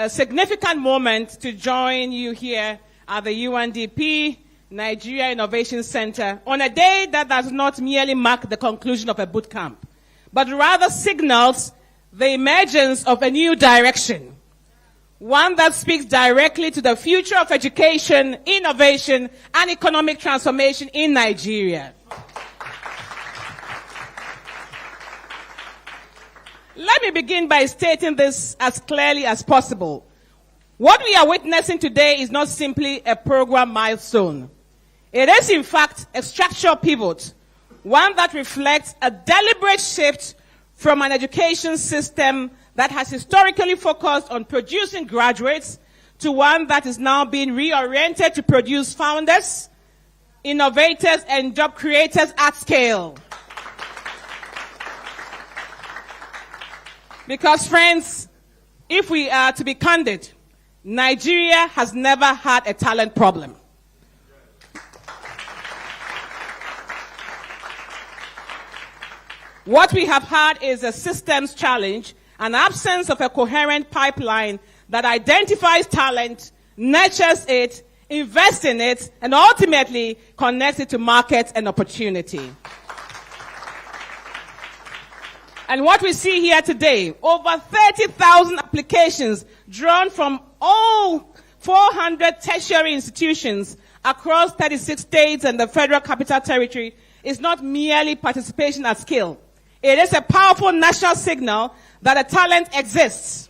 significant moment to join you here at the UNDP Nigeria Innovation Center on a day that does not merely mark the conclusion of a boot camp, but rather signals the emergence of a new direction, one that speaks directly to the future of education, innovation, and economic transformation in Nigeria. Let me begin by stating this as clearly as possible. What we are witnessing today is not simply a program milestone. It is, in fact, a structural pivot, one that reflects a deliberate shift from an education system that has historically focused on producing graduates to one that is now being reoriented to produce founders, innovators, and job creators at scale. Because, friends, if we are to be candid, Nigeria has never had a talent problem. What we have had is a systems challenge, an absence of a coherent pipeline that identifies talent, nurtures it, invests in it, and ultimately connects it to markets and opportunity. And what we see here today, over 30,000 applications drawn from all 400 tertiary institutions across 36 states and the Federal Capital Territory, is not merely participation at scale. It is a powerful national signal that a talent exists,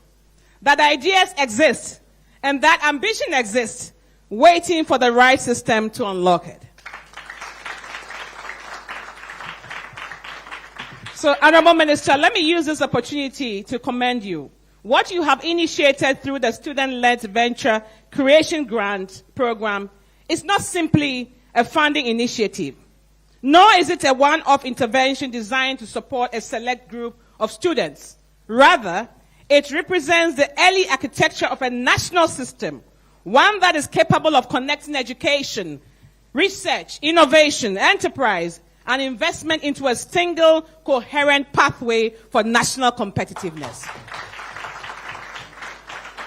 that ideas exist, and that ambition exists, waiting for the right system to unlock it. So, Honorable Minister, let me use this opportunity to commend you. What you have initiated through the Student-Led Venture Creation Grant Program is not simply a funding initiative, nor is it a one-off intervention designed to support a select group of students. Rather, it represents the early architecture of a national system, one that is capable of connecting education, research, innovation, enterprise, and investment into a single, coherent pathway for national competitiveness.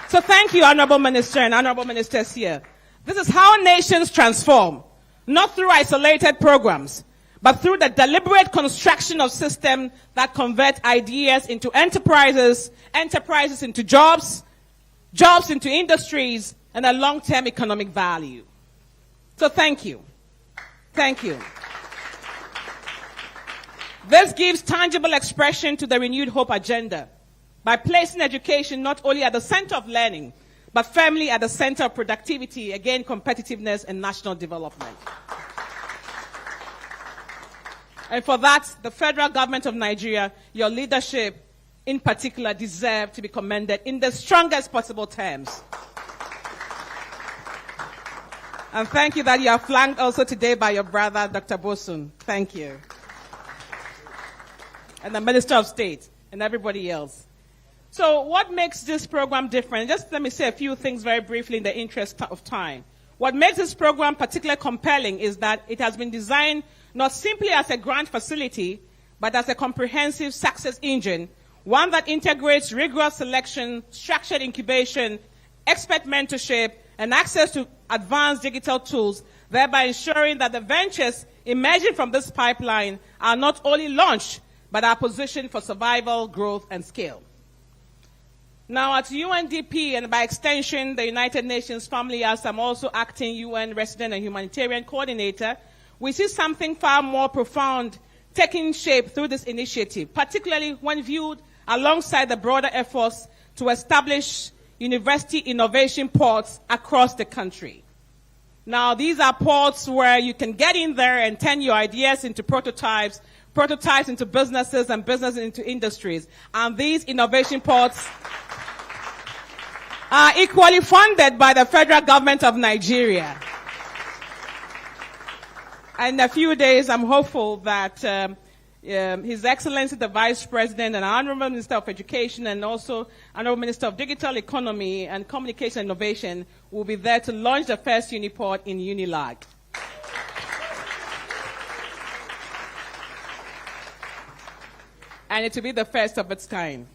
So thank you, Honorable Minister and Honorable Ministers here. This is how nations transform, not through isolated programs, but through the deliberate construction of systems that convert ideas into enterprises, enterprises into jobs, jobs into industries, and a long-term economic value. So thank you. Thank you. This gives tangible expression to the renewed hope agenda by placing education not only at the center of learning, but firmly at the center of productivity, again, competitiveness and national development. And for that, the federal government of Nigeria, your leadership in particular, deserve to be commended in the strongest possible terms. And thank you that you are flanked also today by your brother, Dr. Bosun. Thank you. And the Minister of State and everybody else. So what makes this program different? Just let me say a few things very briefly in the interest of time. What makes this program particularly compelling is that it has been designed not simply as a grant facility, but as a comprehensive success engine, one that integrates rigorous selection, structured incubation, expert mentorship, and access to advanced digital tools, thereby ensuring that the ventures emerging from this pipeline are not only launched, but are positioned for survival, growth, and scale. Now, at UNDP, and by extension, the United Nations Family, as I'm also acting UN Resident and Humanitarian Coordinator, we see something far more profound taking shape through this initiative, particularly when viewed alongside the broader efforts to establish university innovation ports across the country. Now, these are ports where you can get in there and turn your ideas into prototypes, prototypes into businesses, and businesses into industries. And these innovation ports are equally funded by the federal government of Nigeria. And in a few days, I'm hopeful that His Excellency the Vice President and Honorable Minister of Education and also Honorable Minister of Digital Economy and Communication Innovation will be there to launch the first Uniport in Unilag. And it will be the first of its kind.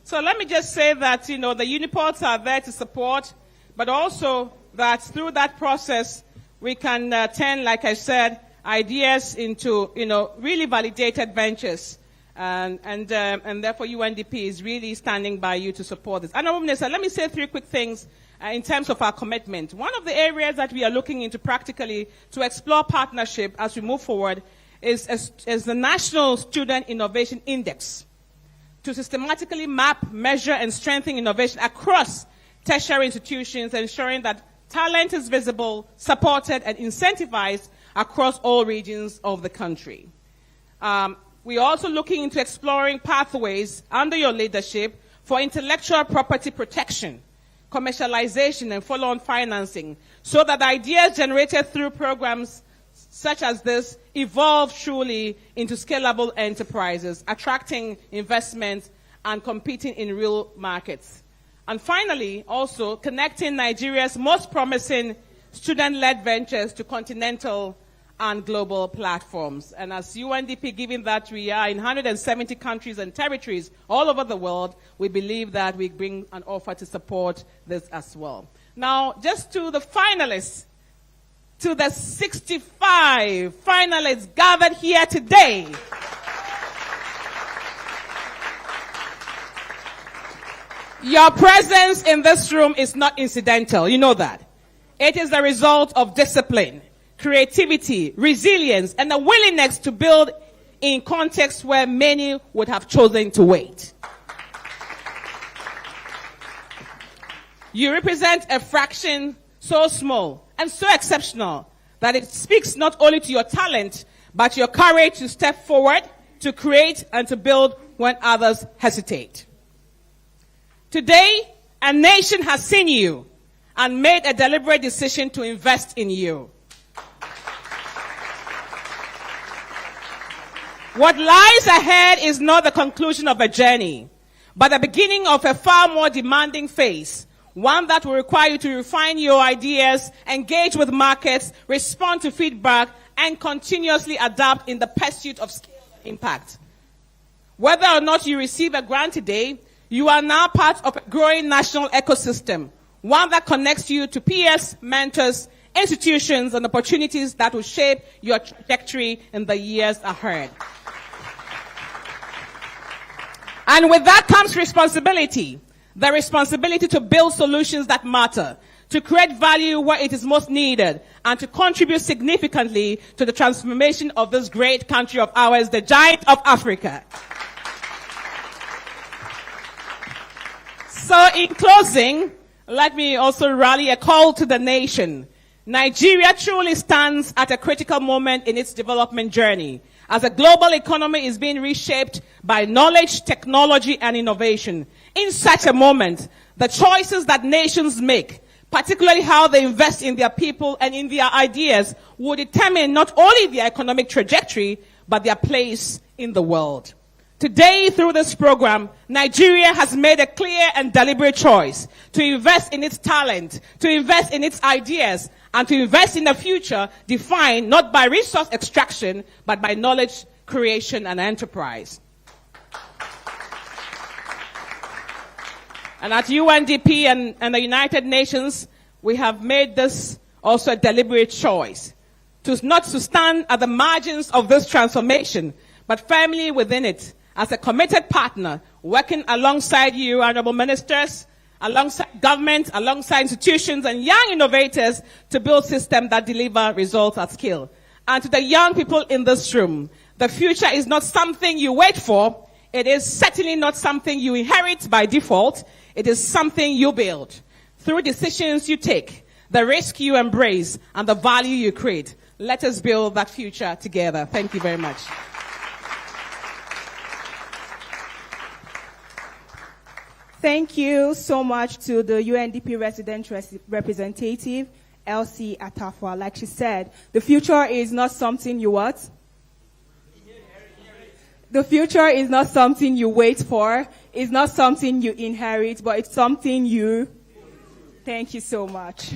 So let me just say that, the Uniports are there to support, but also that through that process, we can turn, like I said, ideas into, really validated ventures. And therefore, UNDP is really standing by you to support this. Honorable Minister, let me say 3 quick things in terms of our commitment. One of the areas that we are looking into practically to explore partnership as we move forward is the National Student Innovation Index to systematically map, measure, and strengthen innovation across tertiary institutions, ensuring that talent is visible, supported, and incentivized across all regions of the country. We're also looking into exploring pathways under your leadership for intellectual property protection, commercialization, and follow-on financing, so that ideas generated through programs such as this evolve truly into scalable enterprises, attracting investment and competing in real markets. And finally, also connecting Nigeria's most promising student-led ventures to continental and global platforms. And as UNDP, given that we are in 170 countries and territories all over the world, we believe that we bring an offer to support this as well. Now, just to the finalists, to the 65 finalists gathered here today, your presence in this room is not incidental. You know that. It is the result of discipline, creativity, resilience, and a willingness to build in contexts where many would have chosen to wait. You represent a fraction so small and so exceptional that it speaks not only to your talent, but your courage to step forward, to create, and to build when others hesitate. Today, a nation has seen you and made a deliberate decision to invest in you. What lies ahead is not the conclusion of a journey, but the beginning of a far more demanding phase, one that will require you to refine your ideas, engage with markets, respond to feedback, and continuously adapt in the pursuit of scale and impact. Whether or not you receive a grant today, you are now part of a growing national ecosystem, one that connects you to peers, mentors, institutions, and opportunities that will shape your trajectory in the years ahead. And with that comes responsibility. The responsibility to build solutions that matter, to create value where it is most needed, and to contribute significantly to the transformation of this great country of ours, the giant of Africa. So in closing, let me also rally a call to the nation. Nigeria truly stands at a critical moment in its development journey, as a global economy is being reshaped by knowledge, technology, and innovation. In such a moment, the choices that nations make, particularly how they invest in their people and in their ideas, will determine not only their economic trajectory, but their place in the world. Today, through this program, Nigeria has made a clear and deliberate choice to invest in its talent, to invest in its ideas, and to invest in a future defined not by resource extraction, but by knowledge creation and enterprise. And at UNDP and the United Nations, we have made this also a deliberate choice not to stand at the margins of this transformation, but firmly within it, as a committed partner, working alongside you, honorable ministers, alongside government, alongside institutions and young innovators to build systems that deliver results at scale. And to the young people in this room, the future is not something you wait for. It is certainly not something you inherit by default. It is something you build through decisions you take, the risk you embrace, and the value you create. Let us build that future together. Thank you very much. Thank you so much to the UNDP resident representative, Elsie Atafwa. Like she said, the future is not something you what? The future is not something you wait for. It's not something you inherit, but it's something you... Thank you so much.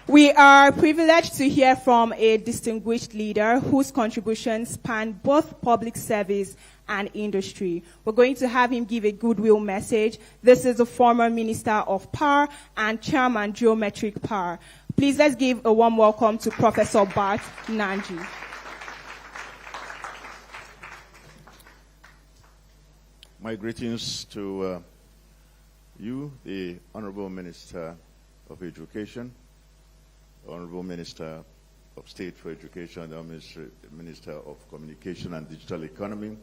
We are privileged to hear from a distinguished leader whose contributions span both public service and industry. We're going to have him give a goodwill message. This is the former Minister of Power and Chairman Geometric Power. Please let's give a warm welcome to Professor Bart Nanji. My greetings to you, the Honorable Minister of Education, Honorable Minister of State for Education, the Minister of Communication and Digital Economy,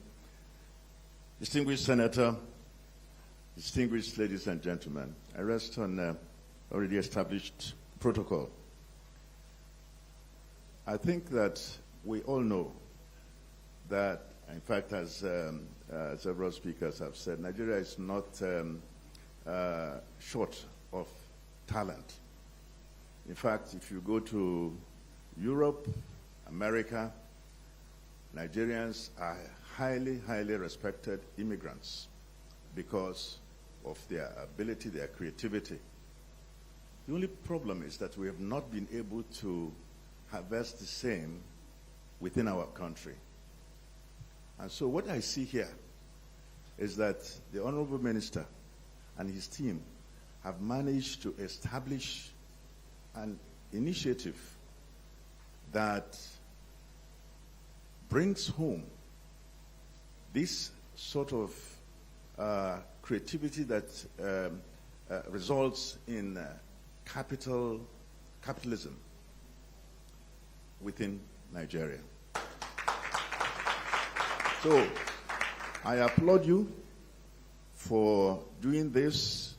distinguished Senator, distinguished ladies and gentlemen, I rest on already established protocol. I think that we all know that, in fact, as several speakers have said, Nigeria is not short of talent. In fact, if you go to Europe, America, Nigerians are highly, highly respected immigrants because of their ability, their creativity. The only problem is that we have not been able to harvest the same within our country. And so what I see here is that the Honorable Minister and his team have managed to establish an initiative that brings home this sort of creativity that results in capitalism within Nigeria. So I applaud you for doing this,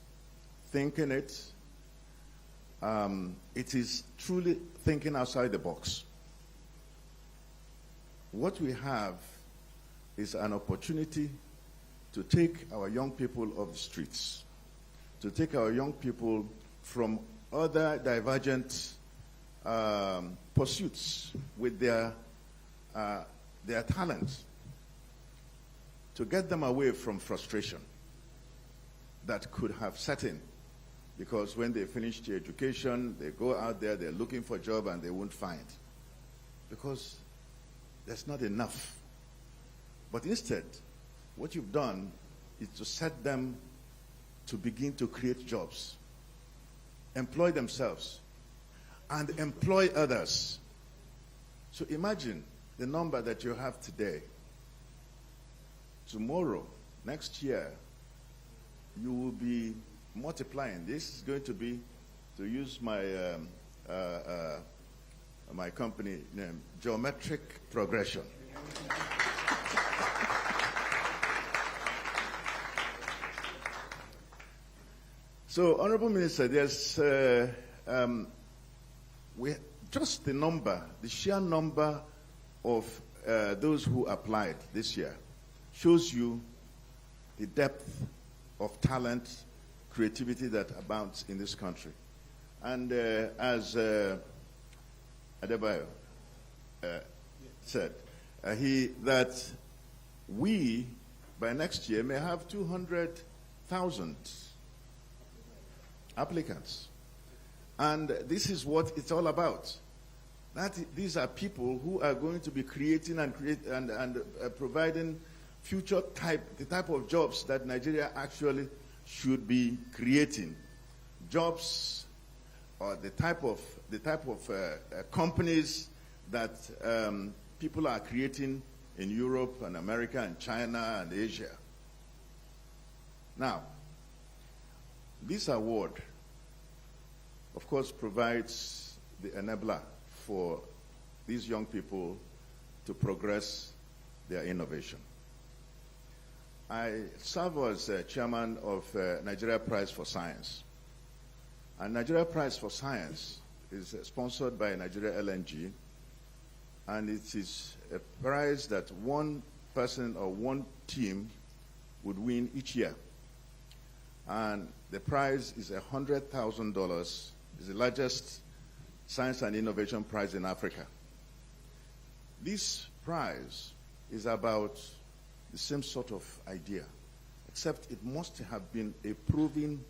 thinking it. It is truly thinking outside the box. What we have is an opportunity to take our young people off the streets, to take our young people from other divergent pursuits with their talent, to get them away from frustration that could have set in. Because when they finish their education, they go out there, they're looking for a job and they won't find. Because there's not enough. But instead, what you've done is to set them to begin to create jobs, employ themselves, and employ others. So imagine the number that you have today. Tomorrow, next year, you will be multiplying. This is going to be, to use my my company name, geometric progression. So, Honorable Minister, there's just the number, the sheer number of those who applied this year shows you the depth of talent, creativity that abounds in this country. And as Adebayo said, that we, by next year, may have 200,000 applicants. And this is what it's all about. These are people who are going to be creating and providing the type of jobs that Nigeria actually should be creating. Jobs, or the type of companies that people are creating in Europe and America and China and Asia. Now, this award, of course, provides the enabler for these young people to progress their innovation. I serve as chairman of Nigeria Prize for Science. And Nigeria Prize for Science is sponsored by Nigeria LNG, and it is a prize that one person or one team would win each year. And the prize is $100,000. It's the largest science and innovation prize in Africa. This prize is about the same sort of idea, except it must have been a proven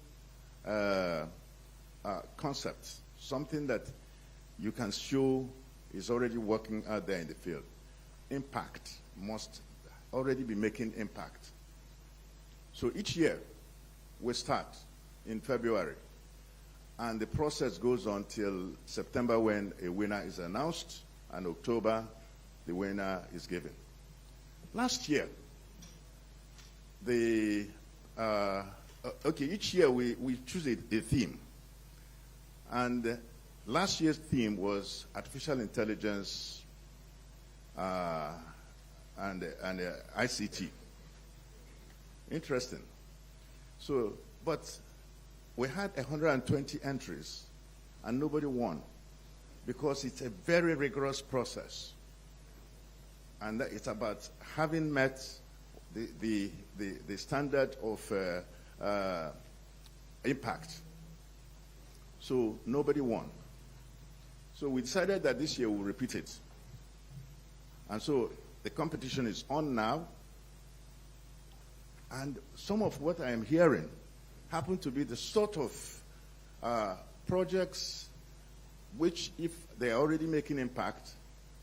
concept, something that you can show is already working out there in the field. Impact must already be making impact. So each year, we start in February, and the process goes on till September when a winner is announced, and October, the winner is given. Last year, each year we choose a theme. And last year's theme was artificial intelligence and ICT. Interesting. So, but we had 120 entries, and nobody won, because it's a very rigorous process. And it's about having met the standard of impact. So nobody won. So we decided that this year we'll repeat it. And so the competition is on now. And some of what I am hearing happen to be the sort of projects which, if they are already making impact,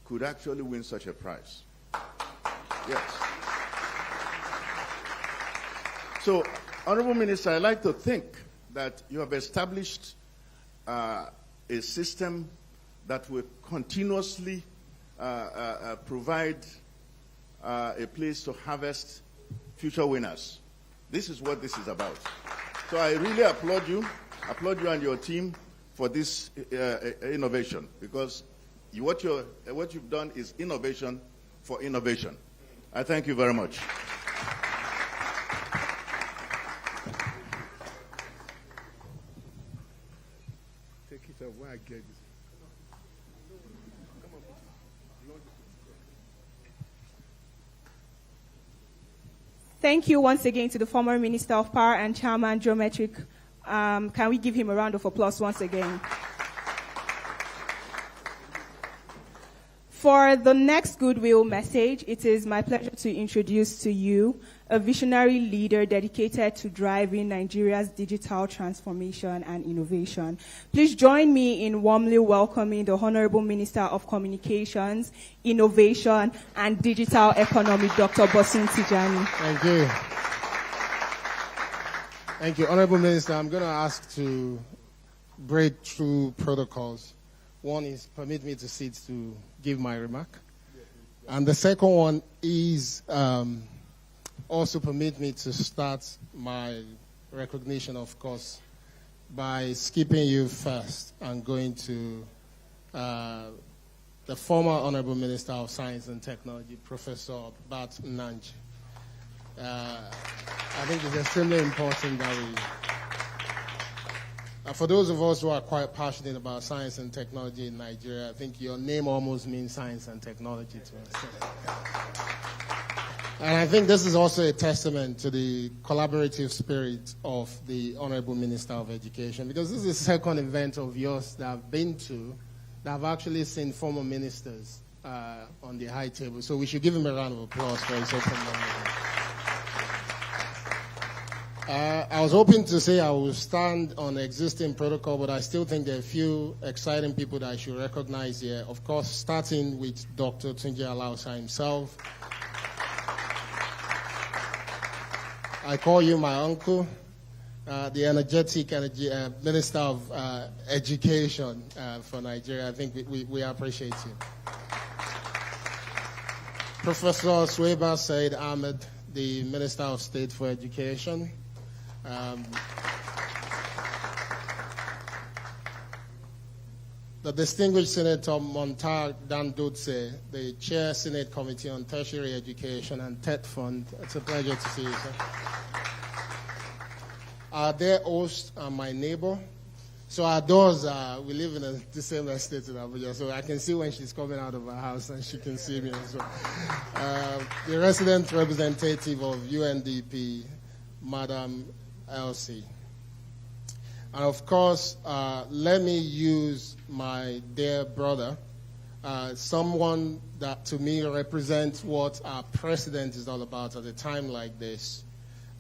could actually win such a prize. Yes. So, Honorable Minister, I'd like to think that you have established a system that will continuously provide a place to harvest future winners. This is what this is about. So I really applaud you and your team for this innovation, because what you've done is innovation for innovation. I thank you very much. Take it up where I get it. Thank you once again to the former Minister of Power and Chairman Geometric. Can we give him a round of applause once again? For the next Goodwill message, it is my pleasure to introduce to you a visionary leader dedicated to driving Nigeria's digital transformation and innovation. Please join me in warmly welcoming the Honorable Minister of Communications, Innovation, and Digital Economy, Dr. Bosun Tijani. Thank you. Thank you. Honorable Minister, I'm going to ask to break through protocols. One is permit me to sit to give my remark. And the second one is also permit me to start my recognition, of course, by skipping you first and going to the former Honorable Minister of Science and Technology, Professor Bart Nanji. I think it's extremely important that we... for those of us who are quite passionate about science and technology in Nigeria, I think your name almost means science and technology to us. And I think this is also a testament to the collaborative spirit of the Honorable Minister of Education, because this is the second event of yours that I've been to that I've actually seen former ministers on the high table. So we should give him a round of applause for his open moment. I was hoping to say I will stand on existing protocol, but I still think there are a few exciting people that I should recognize here. Of course, starting with Dr. Tunji Alausa himself. I call you my uncle, the energetic Minister of Education for Nigeria. I think we appreciate you. Professor Sweba Said Ahmed, the Minister of State for Education. The distinguished Senator Montar Dandotse, the Chair Senate Committee on Tertiary Education and TED Fund. It's a pleasure to see you, sir. Our dear host and my neighbor. So our doors, we live in the same estate in Abuja, so I can see when she's coming out of her house and she can see me as well. The resident representative of UNDP, Madam Elsie. And of course, let me use my dear brother, someone that to me represents what our president is all about at a time like this.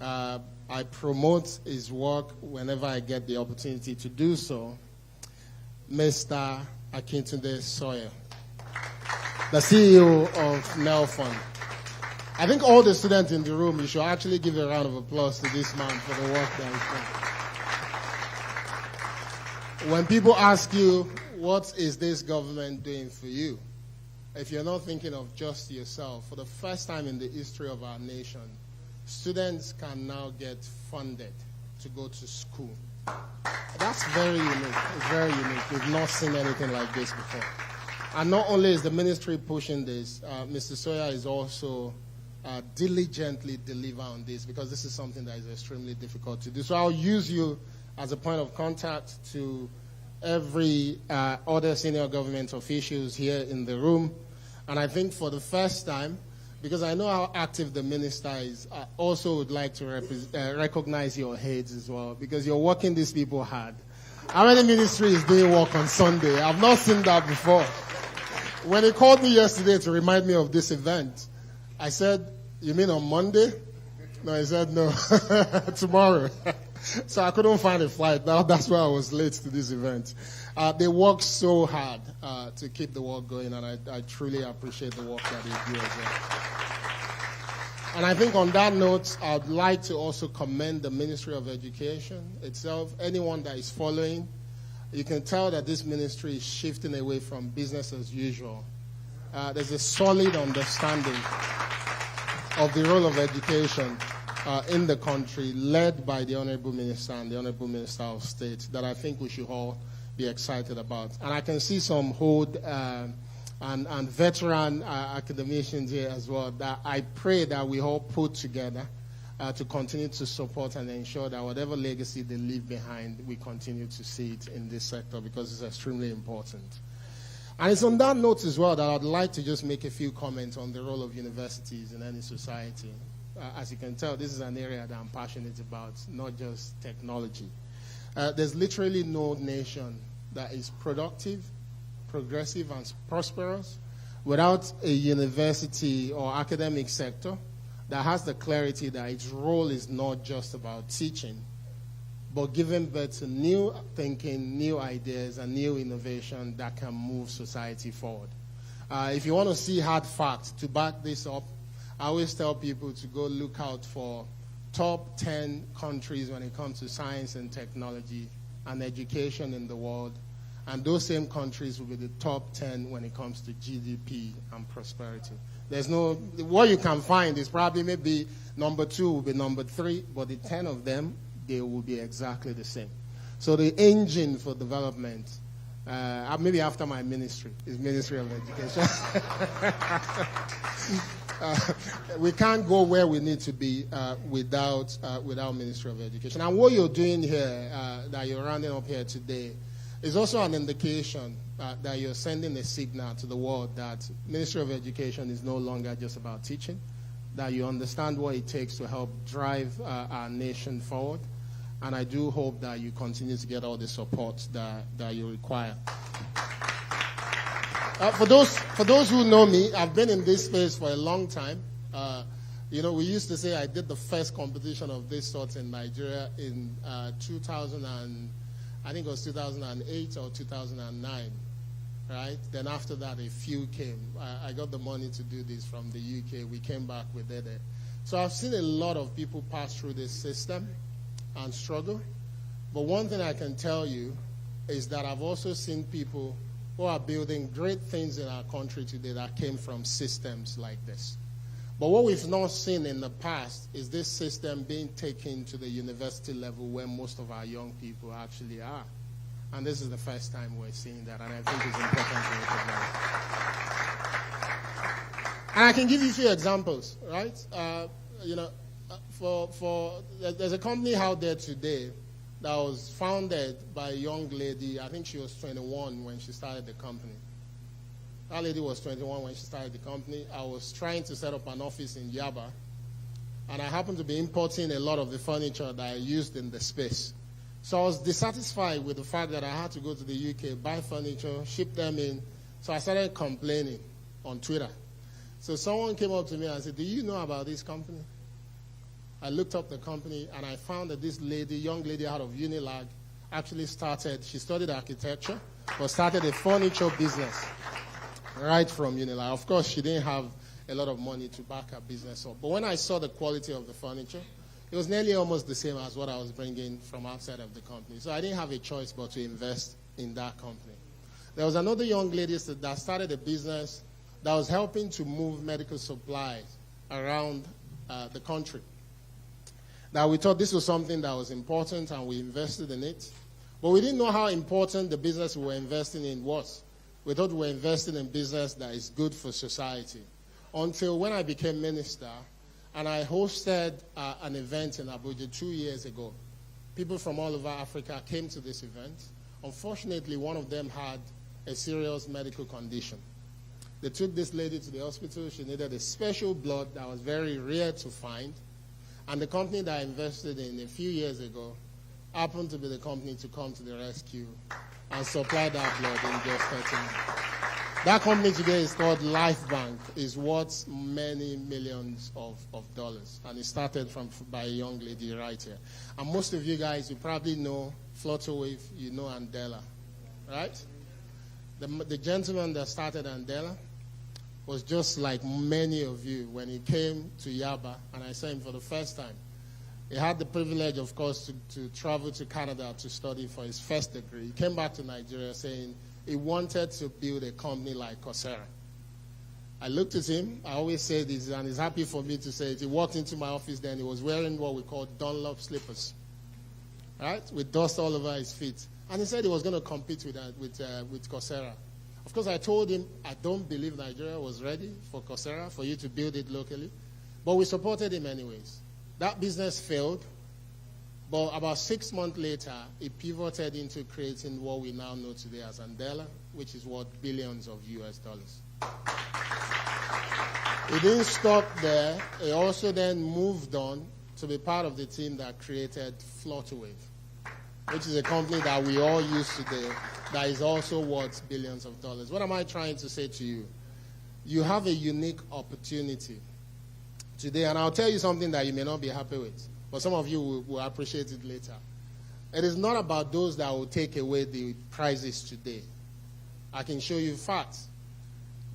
I promote his work whenever I get the opportunity to do so. Mr. Akintunde Sawyer, the CEO of NEL Fund. I think all the students in the room, you should actually give a round of applause to this man for the work that he's done. When people ask you, what is this government doing for you? If you're not thinking of just yourself, for the first time in the history of our nation, students can now get funded to go to school. That's very unique. It's very unique. We've not seen anything like this before. And not only is the ministry pushing this, Mr. Sawyer is also diligently deliver on this, because this is something that is extremely difficult to do. So I'll use you as a point of contact to every other senior government officials here in the room. And I think for the first time, because I know how active the minister is, I also would like to recognize your heads as well, because you're working these people hard. How many ministries do you work on Sunday? I've not seen that before. When he called me yesterday to remind me of this event, I said, "You mean on Monday?" No, he said, "No, tomorrow." So I couldn't find a flight. That's why I was late to this event. They work so hard to keep the work going, and I truly appreciate the work that they do as well. And I think on that note, I'd like to also commend the Ministry of Education itself. Anyone that is following, you can tell that this ministry is shifting away from business as usual. There's a solid understanding of the role of education in the country, led by the Honorable Minister and the Honorable Minister of State, that I think we should all be excited about. And I can see some old and veteran academicians here as well, that I pray that we all put together to continue to support and ensure that whatever legacy they leave behind, we continue to see it in this sector, because it's extremely important. And it's on that note as well that I'd like to just make a few comments on the role of universities in any society. As you can tell, this is an area that I'm passionate about, not just technology. There's literally no nation that is productive, progressive, and prosperous without a university or academic sector that has the clarity that its role is not just about teaching, but giving birth to new thinking, new ideas, and new innovation that can move society forward. If you want to see hard facts to back this up, I always tell people to go look out for top 10 countries when it comes to science and technology and education in the world. And those same countries will be the top 10 when it comes to GDP and prosperity. There's no, what you can find is probably maybe number 2 will be number 3, but the 10 of them, they will be exactly the same. So the engine for development, maybe after my ministry, is Ministry of Education. We can't go where we need to be without Ministry of Education. And what you're doing here, that you're rounding up here today, is also an indication that you're sending a signal to the world that Ministry of Education is no longer just about teaching, that you understand what it takes to help drive our nation forward. And I do hope that you continue to get all the support that you require. For those who know me, I've been in this space for a long time. You know, we used to say I did the first competition of this sort in Nigeria in 2008 or 2009, right? Then after that, a few came. I got the money to do this from the UK. We came back, we did it. So I've seen a lot of people pass through this system and struggle. But one thing I can tell you is that I've also seen people who are building great things in our country today that came from systems like this. But what we've not seen in the past is this system being taken to the university level where most of our young people actually are. And this is the first time we're seeing that, and I think it's important to recognize. And I can give you a few examples, right? There's a company out there today that was founded by a young lady. I think she was 21 when she started the company. That lady was 21 when she started the company. I was trying to set up an office in Yaba, and I happened to be importing a lot of the furniture that I used in the space. So I was dissatisfied with the fact that I had to go to the UK, buy furniture, ship them in. So I started complaining on Twitter. So someone came up to me and said, "Do you know about this company?" I looked up the company, and I found that this lady, young lady out of Unilag, actually she studied architecture, but started a furniture business right from Unilag. Of course, she didn't have a lot of money to back her business up. But when I saw the quality of the furniture, it was nearly almost the same as what I was bringing from outside of the company. So I didn't have a choice but to invest in that company. There was another young lady that started a business that was helping to move medical supplies around the country. that we thought this was something that was important and we invested in it. But we didn't know how important the business we were investing in was. We thought we were investing in business that is good for society. Until when I became minister, and I hosted an event in Abuja 2 years ago. People from all over Africa came to this event. Unfortunately, one of them had a serious medical condition. They took this lady to the hospital. She needed a special blood that was very rare to find. And the company that I invested in a few years ago happened to be the company to come to the rescue and supply that blood in just 30 minutes. That company today is called Life Bank. It's worth many millions of dollars. And it started by a young lady right here. And most of you guys, you probably know Flutterwave, you know Andela, right? The gentleman that started Andela was just like many of you when he came to Yaba, and I saw him for the first time. He had the privilege, of course, to travel to Canada to study for his first degree. He came back to Nigeria saying he wanted to build a company like Coursera. I looked at him. I always say this, and he's happy for me to say it. He walked into my office then. He was wearing what we call Dunlop slippers, right, with dust all over his feet. And he said he was going to compete with Coursera. Of course, I told him I don't believe Nigeria was ready for Coursera, for you to build it locally. But we supported him anyways. That business failed. But about 6 months later, it pivoted into creating what we now know today as Andela, which is worth billions of US dollars. It didn't stop there. It also then moved on to be part of the team that created Flutterwave, which is a company that we all use today that is also worth billions of dollars. What am I trying to say to you? You have a unique opportunity today, and I'll tell you something that you may not be happy with, but some of you will appreciate it later. It is not about those that will take away the prizes today. I can show you facts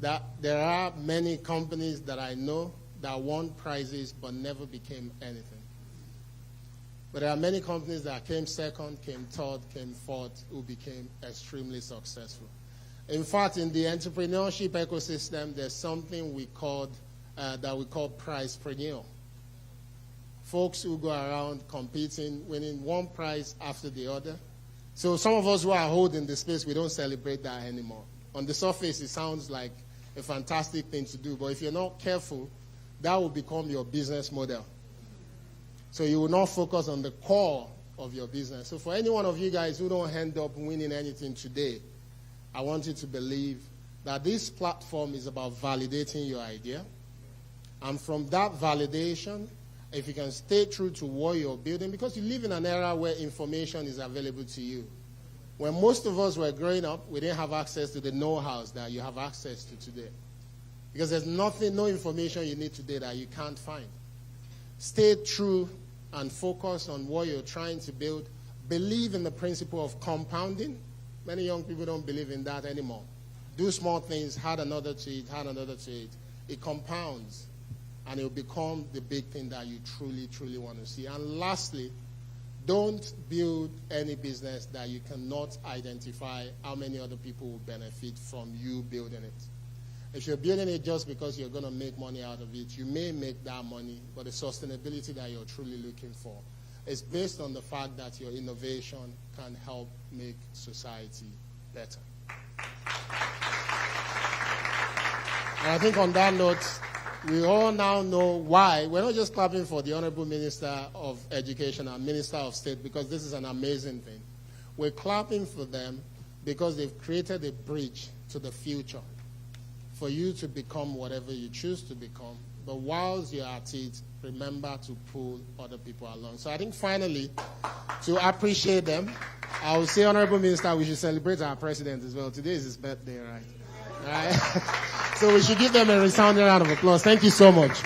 that there are many companies that I know that won prizes but never became anything. But there are many companies that came second, came third, came fourth, who became extremely successful. In fact, in the entrepreneurship ecosystem, there's something we call prizepreneur. Folks who go around competing, winning one prize after the other. So some of us who are holding the space, we don't celebrate that anymore. On the surface, it sounds like a fantastic thing to do, but if you're not careful, that will become your business model. So you will not focus on the core of your business. So for any one of you guys who don't end up winning anything today, I want you to believe that this platform is about validating your idea. And from that validation, if you can stay true to what you're building, because you live in an era where information is available to you. When most of us were growing up, we didn't have access to the know-hows that you have access to today. Because there's no information you need today that you can't find. Stay true and focus on what you're trying to build. Believe in the principle of compounding. Many young people don't believe in that anymore. Do small things, add another to it, add another to it. It compounds, and it will become the big thing that you truly, truly want to see. And lastly, don't build any business that you cannot identify how many other people will benefit from you building it. If you're building it just because you're going to make money out of it, you may make that money, but the sustainability that you're truly looking for is based on the fact that your innovation can help make society better. And I think on that note, we all now know why. We're not just clapping for the Honorable Minister of Education and Minister of State because this is an amazing thing. We're clapping for them because they've created a bridge to the future for you to become whatever you choose to become. But whilst you're at it, remember to pull other people along. So I think finally, to appreciate them, I would say, Honorable Minister, we should celebrate our president as well. Today is his birthday, right? Right? So we should give them a resounding round of applause. Thank you so much.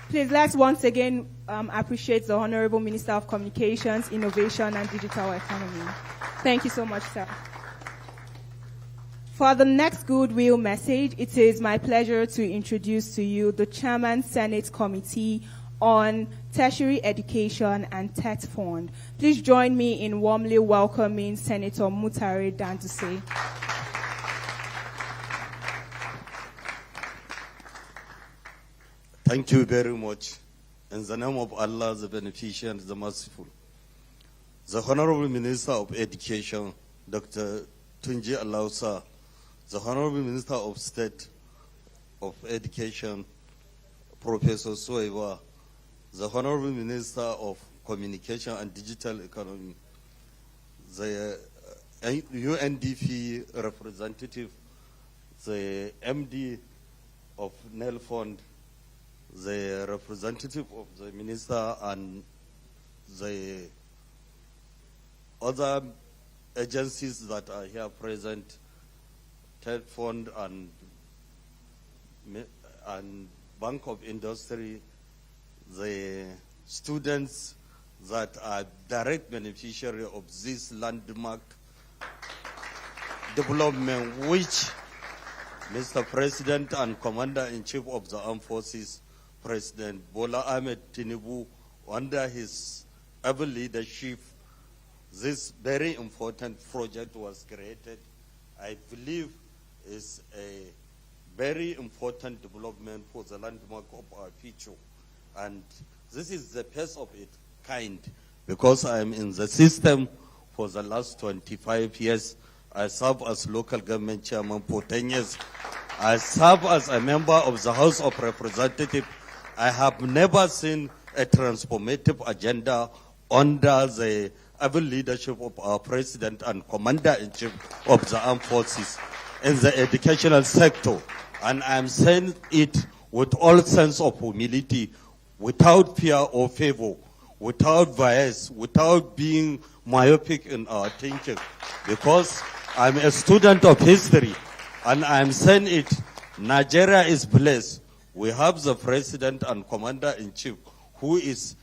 Please, let's once again appreciate the Honorable Minister of Communications, Innovation and Digital Economy. Thank you so much, sir. For the next Goodwill message, it is my pleasure to introduce to you the Chairman Senate Committee on Tertiary Education and Tech Fund. Please join me in warmly welcoming Senator Mutare Dantuse. Thank you very much. In the name of Allah, the Beneficiary, the Merciful. The Honorable Minister of Education, Dr. Tunji Alausa, the Honorable Minister of State of Education, Professor Soewa, the Honorable Minister of Communication and Digital Economy, the UNDP representative, the MD of NEL Fund, the representative of the minister, and the other agencies that are here present, TED Fund and Bank of Industry, the students that are direct beneficiary of this landmark development, which Mr. President and Commander-in-Chief of the Armed Forces, President Bola Ahmed Tinubu, under his able leadership, this very important project was created. I believe is a very important development for the landmark of our future. And this is the first of its kind, because I am in the system for the last 25 years. I serve as local government chairman for 10 years. I serve as a member of the House of Representatives. I have never seen a transformative agenda under the able leadership of our President and Commander-in-Chief of the Armed Forces in the educational sector. And I'm saying it with all sense of humility, without fear or favor, without bias, without being myopic in our thinking, because I'm a student of history, and I'm saying it, Nigeria is blessed. We have the President and Commander-in-Chief who is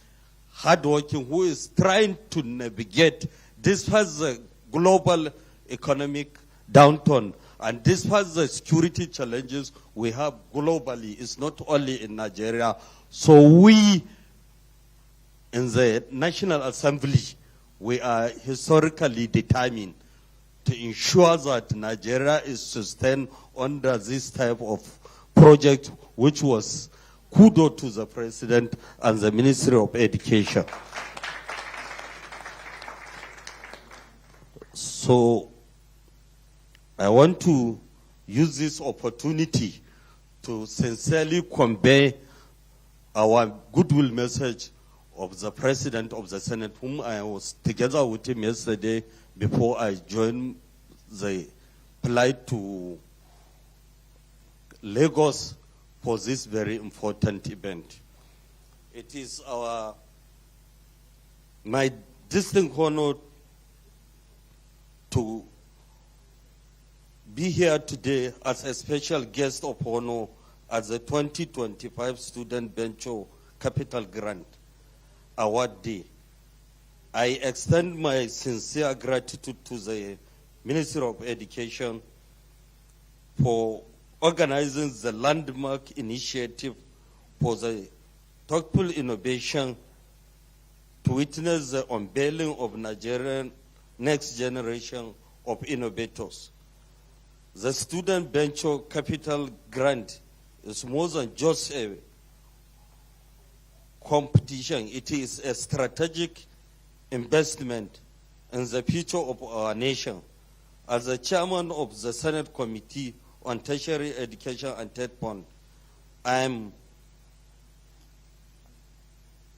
hardworking, who is trying to navigate despite the global economic downturn, and despite the security challenges we have globally. It's not only in Nigeria. So we, in the National Assembly, we are historically determined to ensure that Nigeria is sustained under this type of project, which was kudos to the President and the Ministry of Education. So I want to use this opportunity to sincerely convey our goodwill message of the President of the Senate, whom I was together with him yesterday before I joined the flight to Lagos for this very important event. It is my distinct honor to be here today as a special guest of honor at the 2025 Student Venture Capital Grant Award Day. I extend my sincere gratitude to the Ministry of Education for organizing the landmark initiative for the thoughtful innovation to witness the unveiling of Nigerian next generation of innovators. The Student Venture Capital Grant is more than just a competition. It is a strategic investment in the future of our nation. As the chairman of the Senate Committee on Tertiary Education and TED Fund, I'm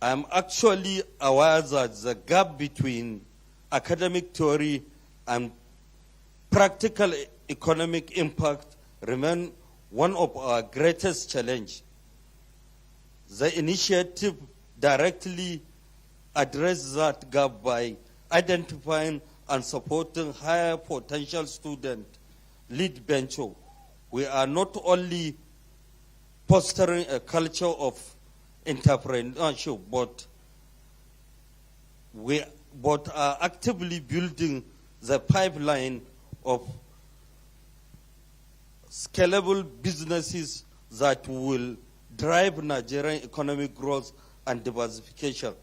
actually aware that the gap between academic theory and practical economic impact remain one of our greatest challenges. The initiative directly addresses that gap by identifying and supporting higher potential student lead venture. We are not only fostering a culture of entrepreneurship, but are actively building the pipeline of scalable businesses that will drive Nigerian economic growth and diversification.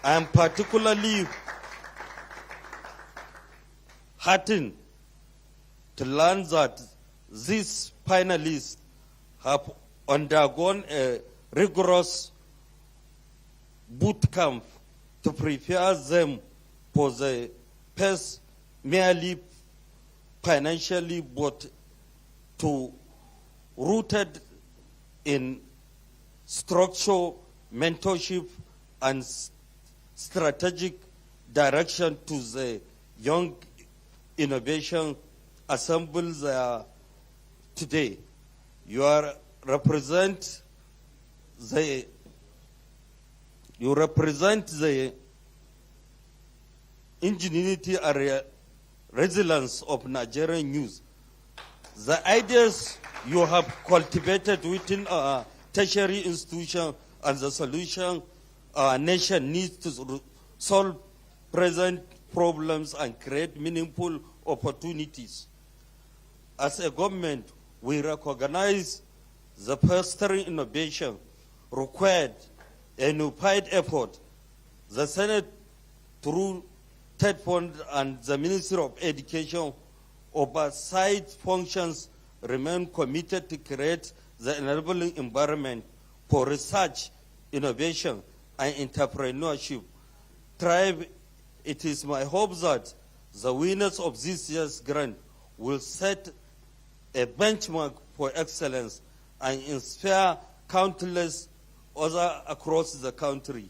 I am particularly heartened to learn that these finalists have undergone a rigorous boot camp to prepare them for the pace merely financially, but to rooted in structure, mentorship, and strategic direction to the young innovation assembled there today. You represent the ingenuity and resilience of Nigerian youth. The ideas you have cultivated within our tertiary institution and the solution our nation needs to solve present problems and create meaningful opportunities. As a government, we recognize the fostering innovation required a unified effort. The Senate, through TED Fund and the Ministry of Education, oversight functions remain committed to create the enabling environment for research, innovation, and entrepreneurship. It is my hope that the winners of this year's grant will set a benchmark for excellence and inspire countless others across the country.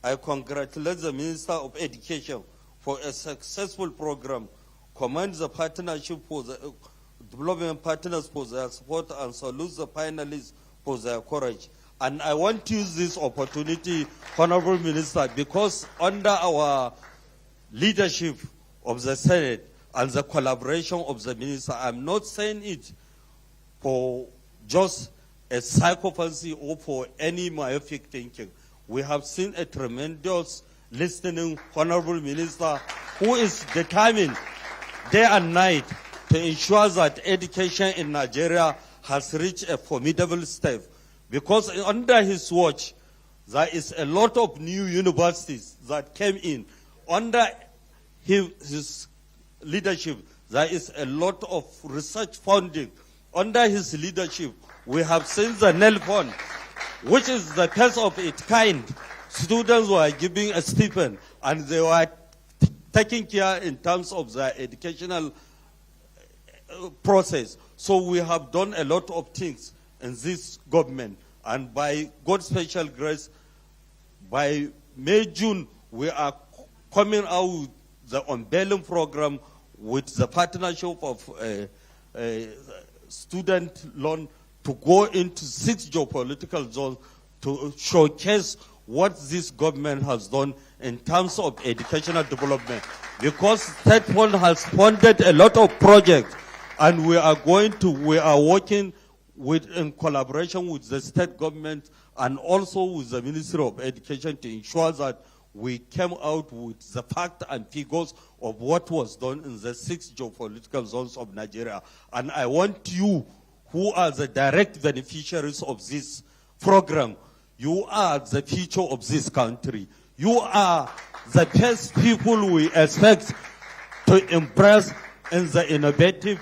I congratulate the Minister of Education for a successful program, commend the partnership for the development partners for their support, and salute the finalists for their courage. And I want to use this opportunity, Honorable Minister, because under our leadership of the Senate and the collaboration of the Minister, I'm not saying it for just a psychopathy or for any myopic thinking. We have seen a tremendous listening Honorable Minister who is determined day and night to ensure that education in Nigeria has reached a formidable step. Because under his watch, there is a lot of new universities that came in. Under his leadership, there is a lot of research funding. Under his leadership, we have seen the NEL Fund, which is the first of its kind. Students were giving a stipend, and they were taking care in terms of their educational process. So we have done a lot of things in this government, and by God's special grace, by May, June, we are coming out with the unveiling program with the partnership of student loan to go into 6 geopolitical zones to showcase what this government has done in terms of educational development. Because State Fund has funded a lot of projects, and we are working in collaboration with the state government and also with the Ministry of Education to ensure that we came out with the fact and figures of what was done in the 6 geopolitical zones of Nigeria. And I want you, who are the direct beneficiaries of this program, you are the future of this country. You are the best people we expect to impress in the innovative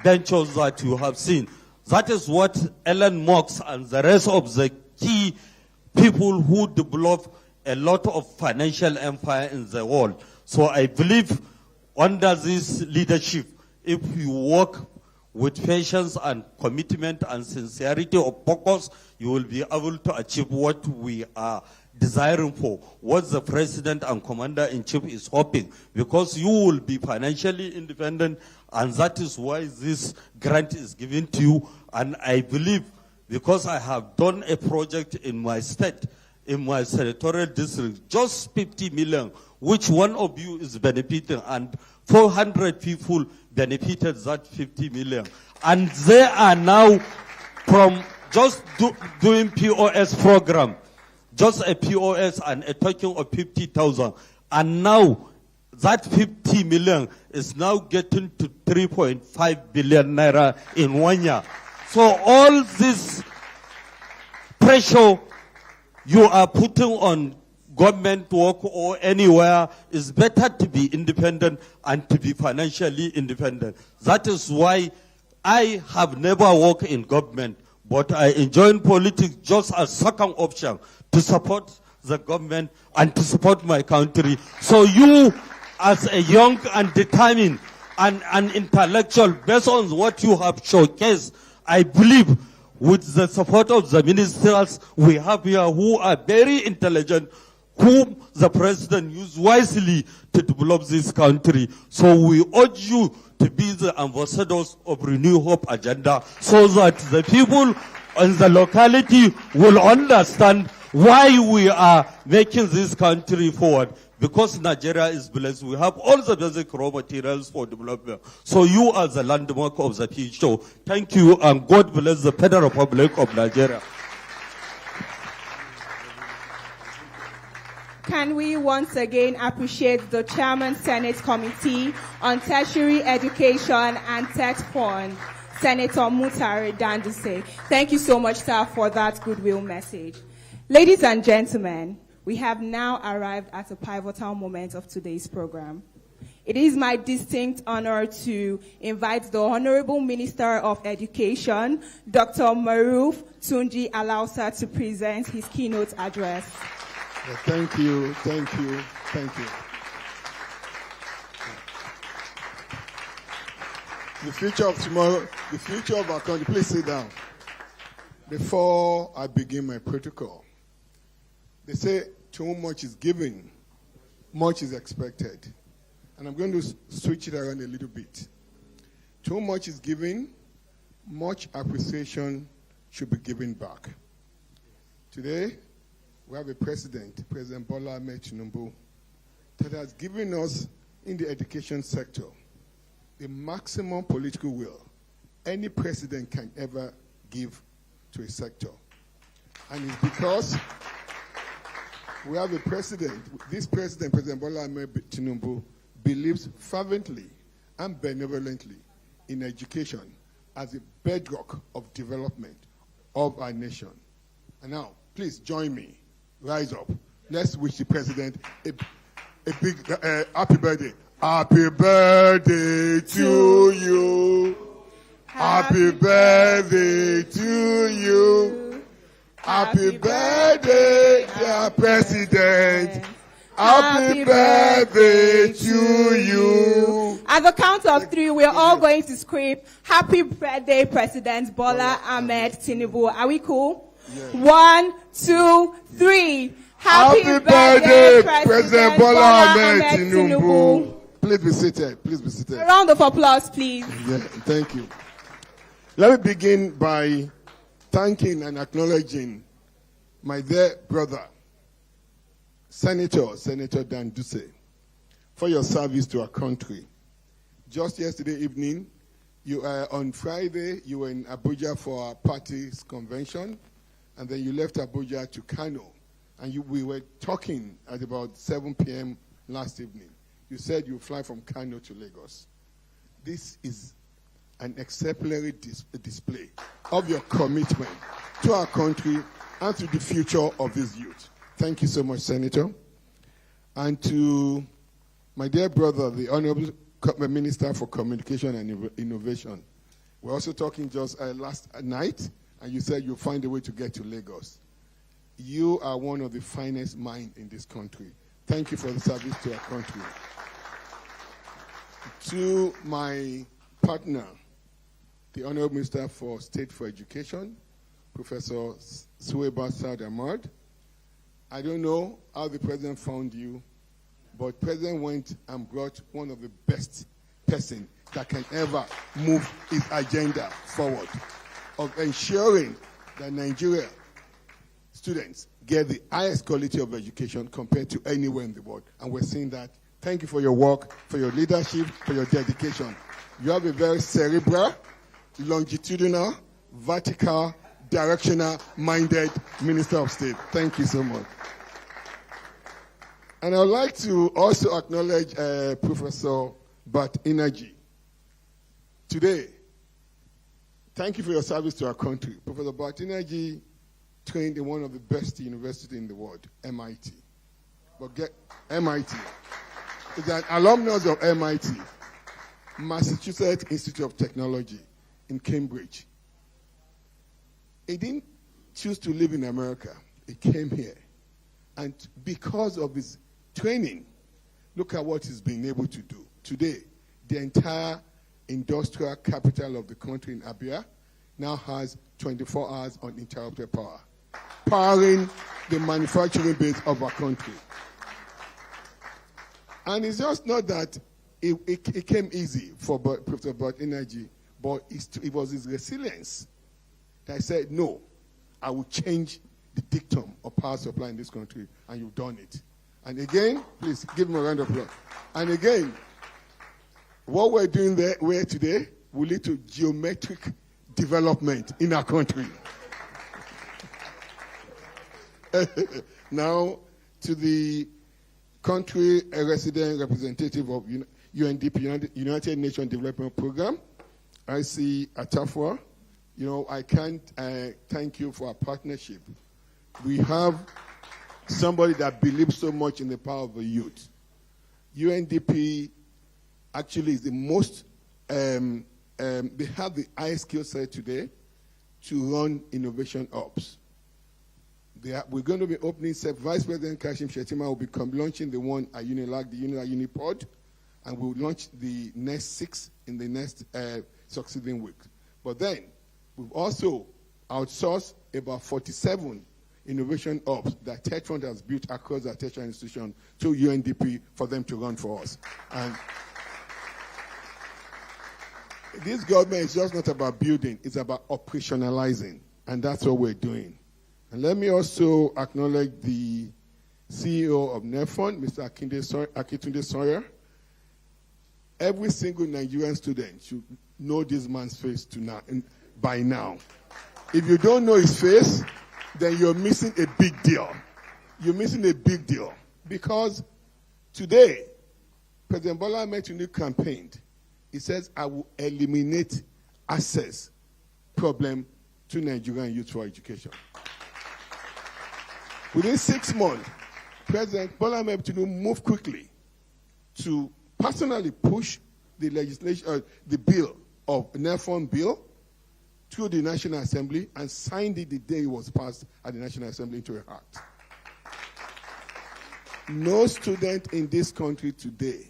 ventures that you have seen. That is what Elon Musk and the rest of the key people who develop a lot of financial empire in the world. So I believe under this leadership, if you work with patience and commitment and sincerity of focus, you will be able to achieve what we are desiring for, what the President and Commander-in-Chief is hoping, because you will be financially independent, and that is why this grant is given to you. And I believe, because I have done a project in my state, in my senatorial district, just 50 million, which one of you is benefiting, and 400 people benefited that 50 million. And they are now from just doing POS program, just a POS and a token of 50,000. And now that 50 million is now getting to 3.5 billion naira in 1 year. So all this pressure you are putting on government work or anywhere is better to be independent and to be financially independent. That is why I have never worked in government, but I enjoy politics just as second option to support the government and to support my country. So you, as a young and determined and an intellectual, based on what you have showcased, I believe with the support of the ministers we have here who are very intelligent, whom the president used wisely to develop this country. So we urge you to be the ambassadors of Renew Hope agenda so that the people in the locality will understand why we are making this country forward. Because Nigeria is blessed, we have all the basic raw materials for development. So you are the landmark of the future. Thank you, and God bless the Federal Republic of Nigeria. Can we once again appreciate the Chairman Senate Committee on Tertiary Education and Tech Fund, Senator Mutare Danduse. Thank you so much, sir, for that goodwill message. Ladies and gentlemen, we have now arrived at a pivotal moment of today's program. It is my distinct honor to invite the Honorable Minister of Education, Dr. Maruf Tunji Alausa, to present his keynote address. Thank you, thank you, thank you. The future of tomorrow, the future of our country. Please sit down. Before I begin my protocol, they say to whom much is given, much is expected. And I'm going to switch it around a little bit. To whom much is given, much appreciation should be given back. Today, we have a president, President Bola Ahmed Tinubu, that has given us, in the education sector, the maximum political will any president can ever give to a sector. And it's because we have a president, this president, President Bola Ahmed Tinubu, believes fervently and benevolently in education as a bedrock of development of our nation. And now, please join me. Rise up. Let's wish the president a big happy birthday. Happy birthday to you. Happy birthday to you. Happy birthday, dear president. Happy birthday to you. At the count of 3, we're all going to scream, Happy birthday, President Bola Ahmed Tinubu. Are we cool? Yes. 1, 2, 3. Happy birthday, President Bola Ahmed Tinubu. Please be seated. Please be seated. A round of applause, please. Yeah, thank you. Let me begin by thanking and acknowledging my dear brother, Senator Danduse, for your service to our country. Just yesterday evening, on Friday, you were in Abuja for our party's convention, and then you left Abuja to Kano, and we were talking at about 7 p.m. last evening. You said you fly from Kano to Lagos. This is an exemplary display of your commitment to our country and to the future of this youth. Thank you so much, Senator. And to my dear brother, the Honorable Minister for Communication and Innovation. We're also talking just last night, and you said you'll find a way to get to Lagos. You are one of the finest minds in this country. Thank you for the service to our country. To my partner, the Honorable Minister for State for Education, Professor Suwaiba Saad Ahmad. I don't know how the president found you, but president went and brought one of the best person that can ever move his agenda forward of ensuring that Nigeria students get the highest quality of education compared to anywhere in the world. And we're seeing that. Thank you for your work, for your leadership, for your dedication. You have a very cerebral, longitudinal, vertical, directional-minded Minister of State. Thank you so much. And I would like to also acknowledge Professor Bat Energy. Today, thank you for your service to our country. Professor Bat Energy trained in one of the best universities in the world, MIT. But get MIT. He's an alumnus of MIT, Massachusetts Institute of Technology in Cambridge. he didn't choose to live in America. He came here. And because of his training, look at what he's been able to do. Today, the entire industrial capital of the country in Abia now has 24 hours uninterrupted power, powering the manufacturing base of our country. And it's just not that it came easy for Professor Bert Energy, but it was his resilience that said, no, I will change the dictum of power supply in this country, and you've done it. And again, please give him a round of applause. And again, what we're doing there today will lead to geometric development in our country. Now, to the country resident representative of UNDP, United Nations Development Program, I see Atafwa. I can't thank you for our partnership. We have somebody that believes so much in the power of the youth. UNDP actually is the most, they have the highest skill set today to run innovation ops. We're going to be opening, Vice President Kashim Shettima will be launching the one at UNILAG, the UNILAG Unipod, and we'll launch the next 6 in the next succeeding week. But then, we've also outsourced about 47 innovation ops that TechFront has built across our tertiary institution to UNDP for them to run for us. And this government is just not about building, it's about operationalizing. And that's what we're doing. And let me also acknowledge the CEO of NEFON, Mr. Akitunde Sawyer. Every single Nigerian student should know this man's face by now. If you don't know his face, then you're missing a big deal. You're missing a big deal. Because today, President Bola Ahmed Tinubu campaigned. He says, I will eliminate access problem to Nigerian youth for education. Within 6 months, President Bola Ahmed Tinubu moved quickly to personally push the legislation, the bill of NEFON bill through the National Assembly and signed it the day it was passed at the National Assembly into a act. No student in this country today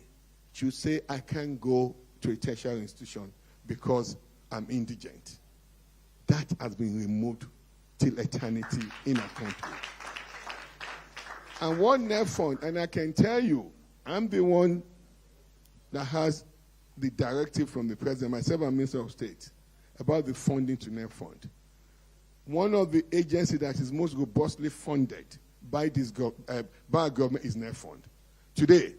should say, I can't go to a tertiary institution because I'm indigent. That has been removed till eternity in our country. And what NEFON, and I can tell you, I'm the one that has the directive from the president, myself and Minister of State, about the funding to NEFON. One of the agencies that is most robustly funded by our government is NEFON. Today,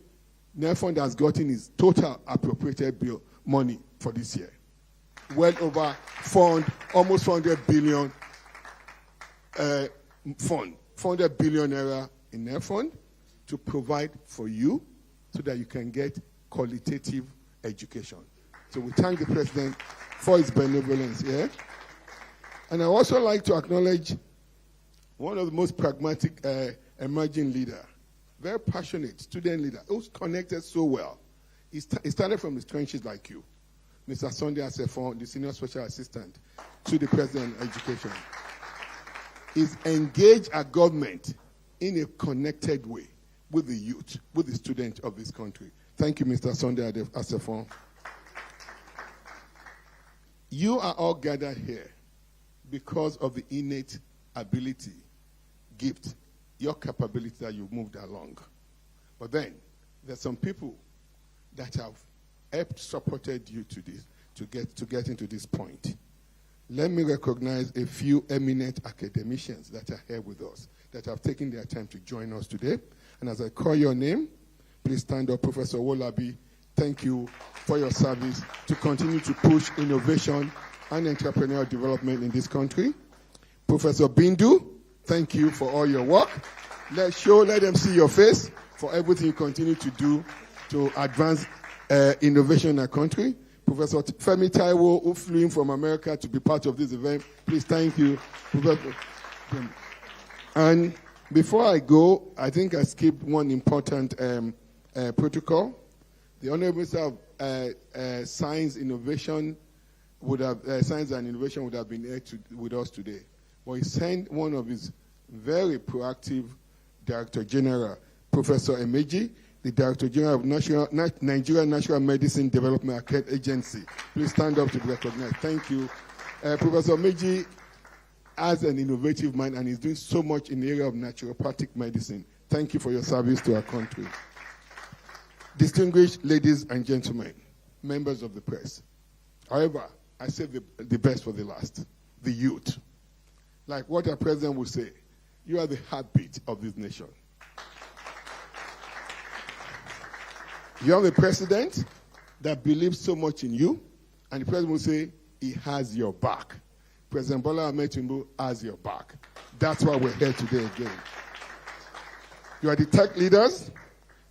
NEFON has gotten its total appropriated bill money for this year. Well over almost 400 billion fund, 400 billion naira in NEFON to provide for you so that you can get qualitative education. So we thank the president for his benevolence here. And I also like to acknowledge one of the most pragmatic emerging leader, very passionate student leader, who's connected so well. He started from his trenches like you. Mr. Sunday Asefon, the Senior Special Assistant to the President of Education. He's engaged our government in a connected way with the youth, with the students of this country. Thank you, Mr. Sunday Asefon. You are all gathered here because of the innate ability, gift, your capability that you've moved along. But then, there's some people that have helped supported you to this, to get into this point. Let me recognize a few eminent academicians that are here with us, that have taken their time to join us today. And as I call your name, please stand up. Professor Wolabi, thank you for your service to continue to push innovation and entrepreneurial development in this country. Professor Bindu, thank you for all your work. Let them see your face for everything you continue to do to advance innovation in our country. Professor Femi Taiwo, who flew in from America to be part of this event, please thank you. And before I go, I think I skipped one important protocol. The Honorable Minister of Science and Innovation would have been here with us today. but he sent one of his very proactive Director General, Professor Emeji, the Director General of Nigeria National Medicine Development Agency. Please stand up to be recognized. Thank you. Professor Emeji has an innovative mind and is doing so much in the area of naturopathic medicine. Thank you for your service to our country. Distinguished ladies and gentlemen, members of the press. However, I save the best for the last, the youth. Like what our president would say, you are the heartbeat of this nation. You have a president that believes so much in you, and the president will say, he has your back. President Bola Ahmed Tinubu has your back. That's why we're here today again. You are the tech leaders,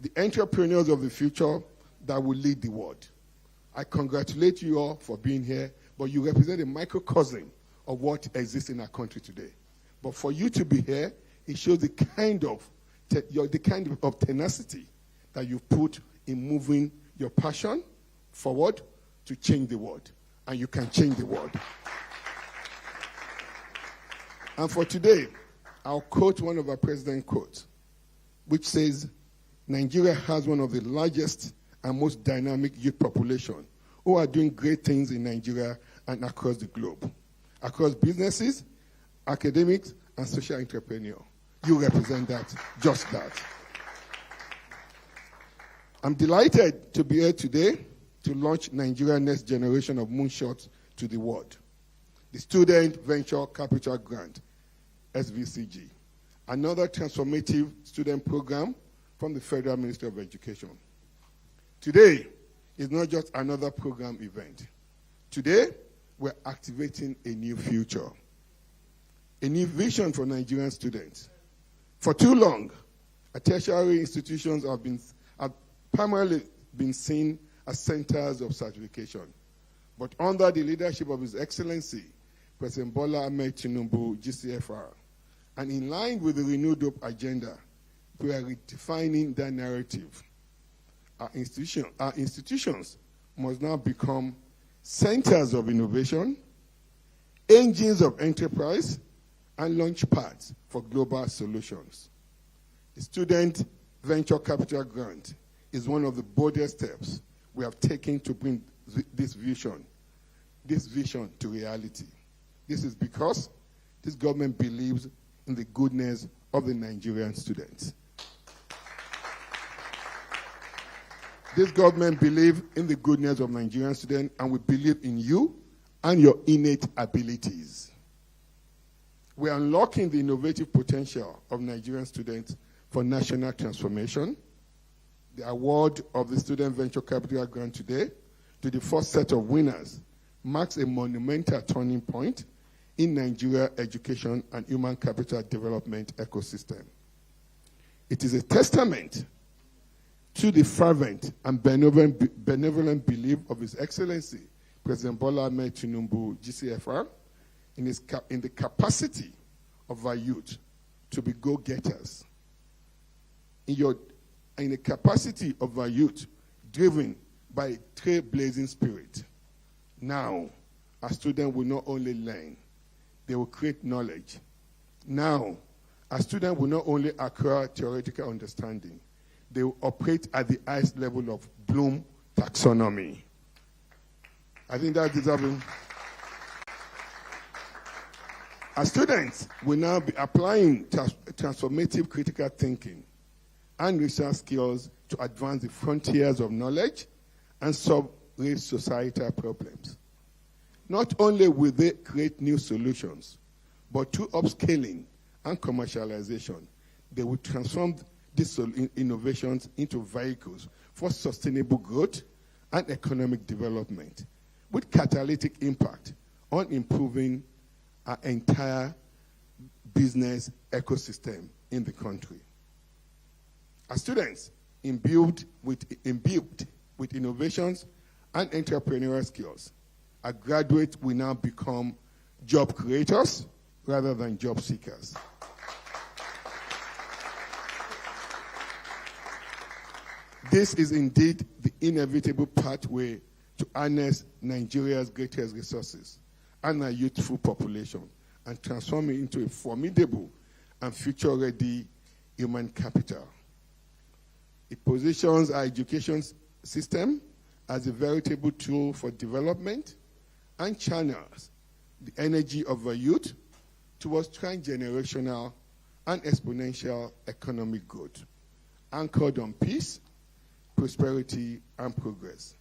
the entrepreneurs of the future that will lead the world. I congratulate you all for being here, but you represent a microcosm of what exists in our country today. But for you to be here, it shows the kind of tenacity that you've put in moving your passion forward to change the world. And you can change the world. And for today, I'll quote one of our president's quotes, which says, Nigeria has one of the largest and most dynamic youth population who are doing great things in Nigeria and across the globe. Across businesses, academics, and social entrepreneurs. You represent that, just that. I'm delighted to be here today to launch Nigeria's next generation of moonshots to the world. The Student Venture Capital Grant, SVCG, another transformative student program from the Federal Ministry of Education. Today is not just another program event. Today, we're activating a new future, a new vision for Nigerian students. For too long, our tertiary institutions have primarily been seen as centers of certification. But under the leadership of His Excellency, President Bola Ahmed Tinubu, GCFR, and in line with the Renewed Hope agenda, we are redefining that narrative. Our institutions must now become centers of innovation, engines of enterprise, and launch pads for global solutions. The Student Venture Capital Grant is one of the boldest steps we have taken to bring this vision to reality. This is because this government believes in the goodness of the Nigerian students. This government believes in the goodness of Nigerian students, and we believe in you and your innate abilities. We are unlocking the innovative potential of Nigerian students for national transformation. The award of the Student Venture Capital Grant today to the first set of winners marks a monumental turning point in Nigeria education and human capital development ecosystem. It is a testament to the fervent and benevolent belief of His Excellency, President Bola Ahmed Tinubu, GCFR, in the capacity of our youth to be go-getters, in the capacity of our youth driven by a trailblazing spirit. Now, our students will not only learn, they will create knowledge. Now, our students will not only acquire theoretical understanding, they will operate at the highest level of Bloom taxonomy. I think that's deserving. Our students will now be applying transformative critical thinking and research skills to advance the frontiers of knowledge and solve real societal problems. Not only will they create new solutions, but through upscaling and commercialization, they will transform these innovations into vehicles for sustainable growth and economic development, with catalytic impact on improving our entire business ecosystem in the country. Our students, imbued with innovations and entrepreneurial skills, our graduates will now become job creators rather than job seekers. This is indeed the inevitable pathway to harness Nigeria's greatest resources and our youthful population and transform it into a formidable and future-ready human capital. It positions our education system as a veritable tool for development and channels the energy of our youth towards transgenerational and exponential economic growth, anchored on peace, prosperity, and progress.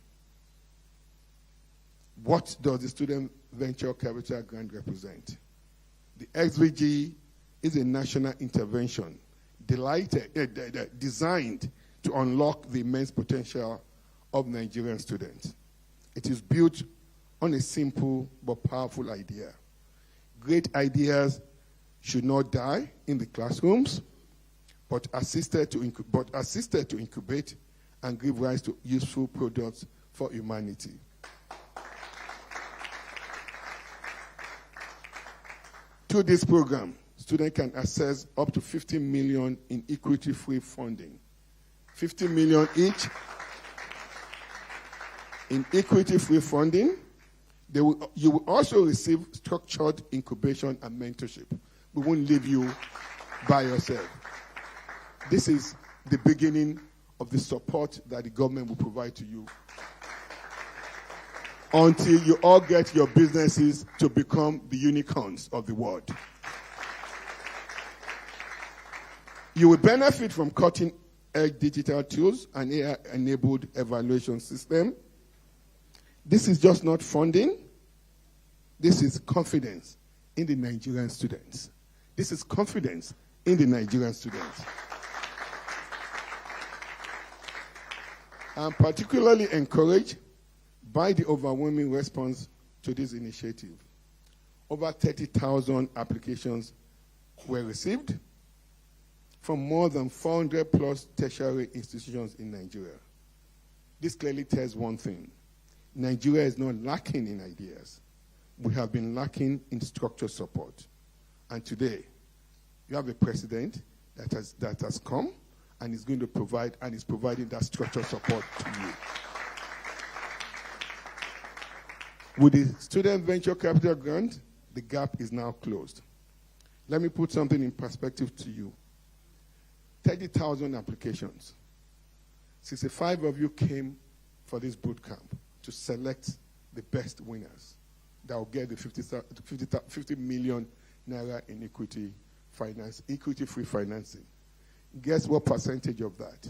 What does the Student Venture Capital Grant represent? The SVG is a national intervention designed to unlock the immense potential of Nigerian students. It is built on a simple but powerful idea. Great ideas should not die in the classrooms, but assisted to incubate and give rise to useful products for humanity. Through this program, students can access up to 50 million in equity-free funding. 50 million each in equity-free funding. You will also receive structured incubation and mentorship. We won't leave you by yourself. This is the beginning of the support that the government will provide to you until you all get your businesses to become the unicorns of the world. You will benefit from cutting-edge digital tools and AI-enabled evaluation system. This is just not funding. This is confidence in the Nigerian students. This is confidence in the Nigerian students. I'm particularly encouraged by the overwhelming response to this initiative. Over 30,000 applications were received from more than 400 plus tertiary institutions in Nigeria. This clearly tells one thing. Nigeria is not lacking in ideas. We have been lacking in structural support. And today, you have a president that has come and is going to provide and is providing that structural support to you. With the Student Venture Capital Grant, the gap is now closed. Let me put something in perspective to you. 30,000 applications. 65 of you came for this boot camp to select the best winners that will get the 50 million naira in equity-free financing. Guess what percentage of that?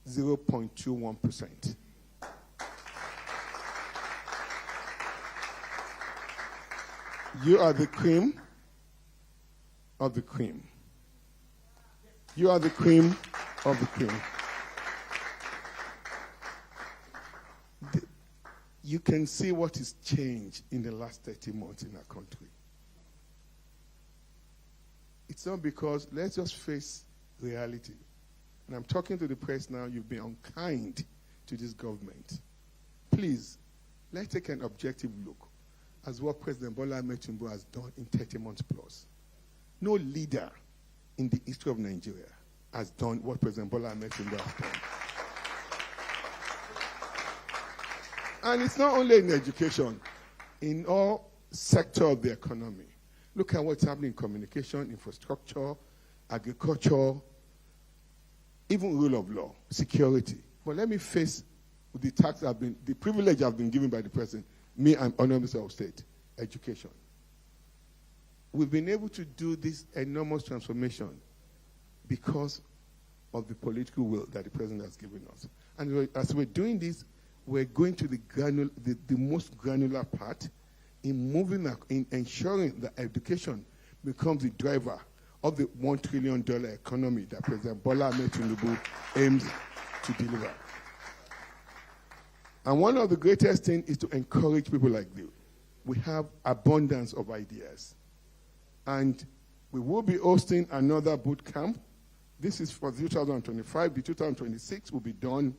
0.21%. You are the cream of the cream. You are the cream of the cream. You can see what has changed in the last 30 months in our country. It's not because, let's just face reality. And I'm talking to the press now, you've been unkind to this government. Please, let's take an objective look as what President Bola Ahmed Tinubu has done in 30 months plus. No leader in the history of Nigeria has done what President Bola Ahmed Tinubu has done. And it's not only in education, in all sectors of the economy. Look at what's happening in communication, infrastructure, agriculture, even rule of law, security. But let me face the the privilege I've been given by the president, me and Honorable Minister of State, education. We've been able to do this enormous transformation because of the political will that the president has given us. And as we're doing this, we're going to the most granular part in ensuring that education becomes the driver of the $1 trillion economy that President Bola Ahmed Tinubu aims to deliver. And one of the greatest things is to encourage people like you. We have abundance of ideas. And we will be hosting another boot camp. This is for 2025. The 2026 will be done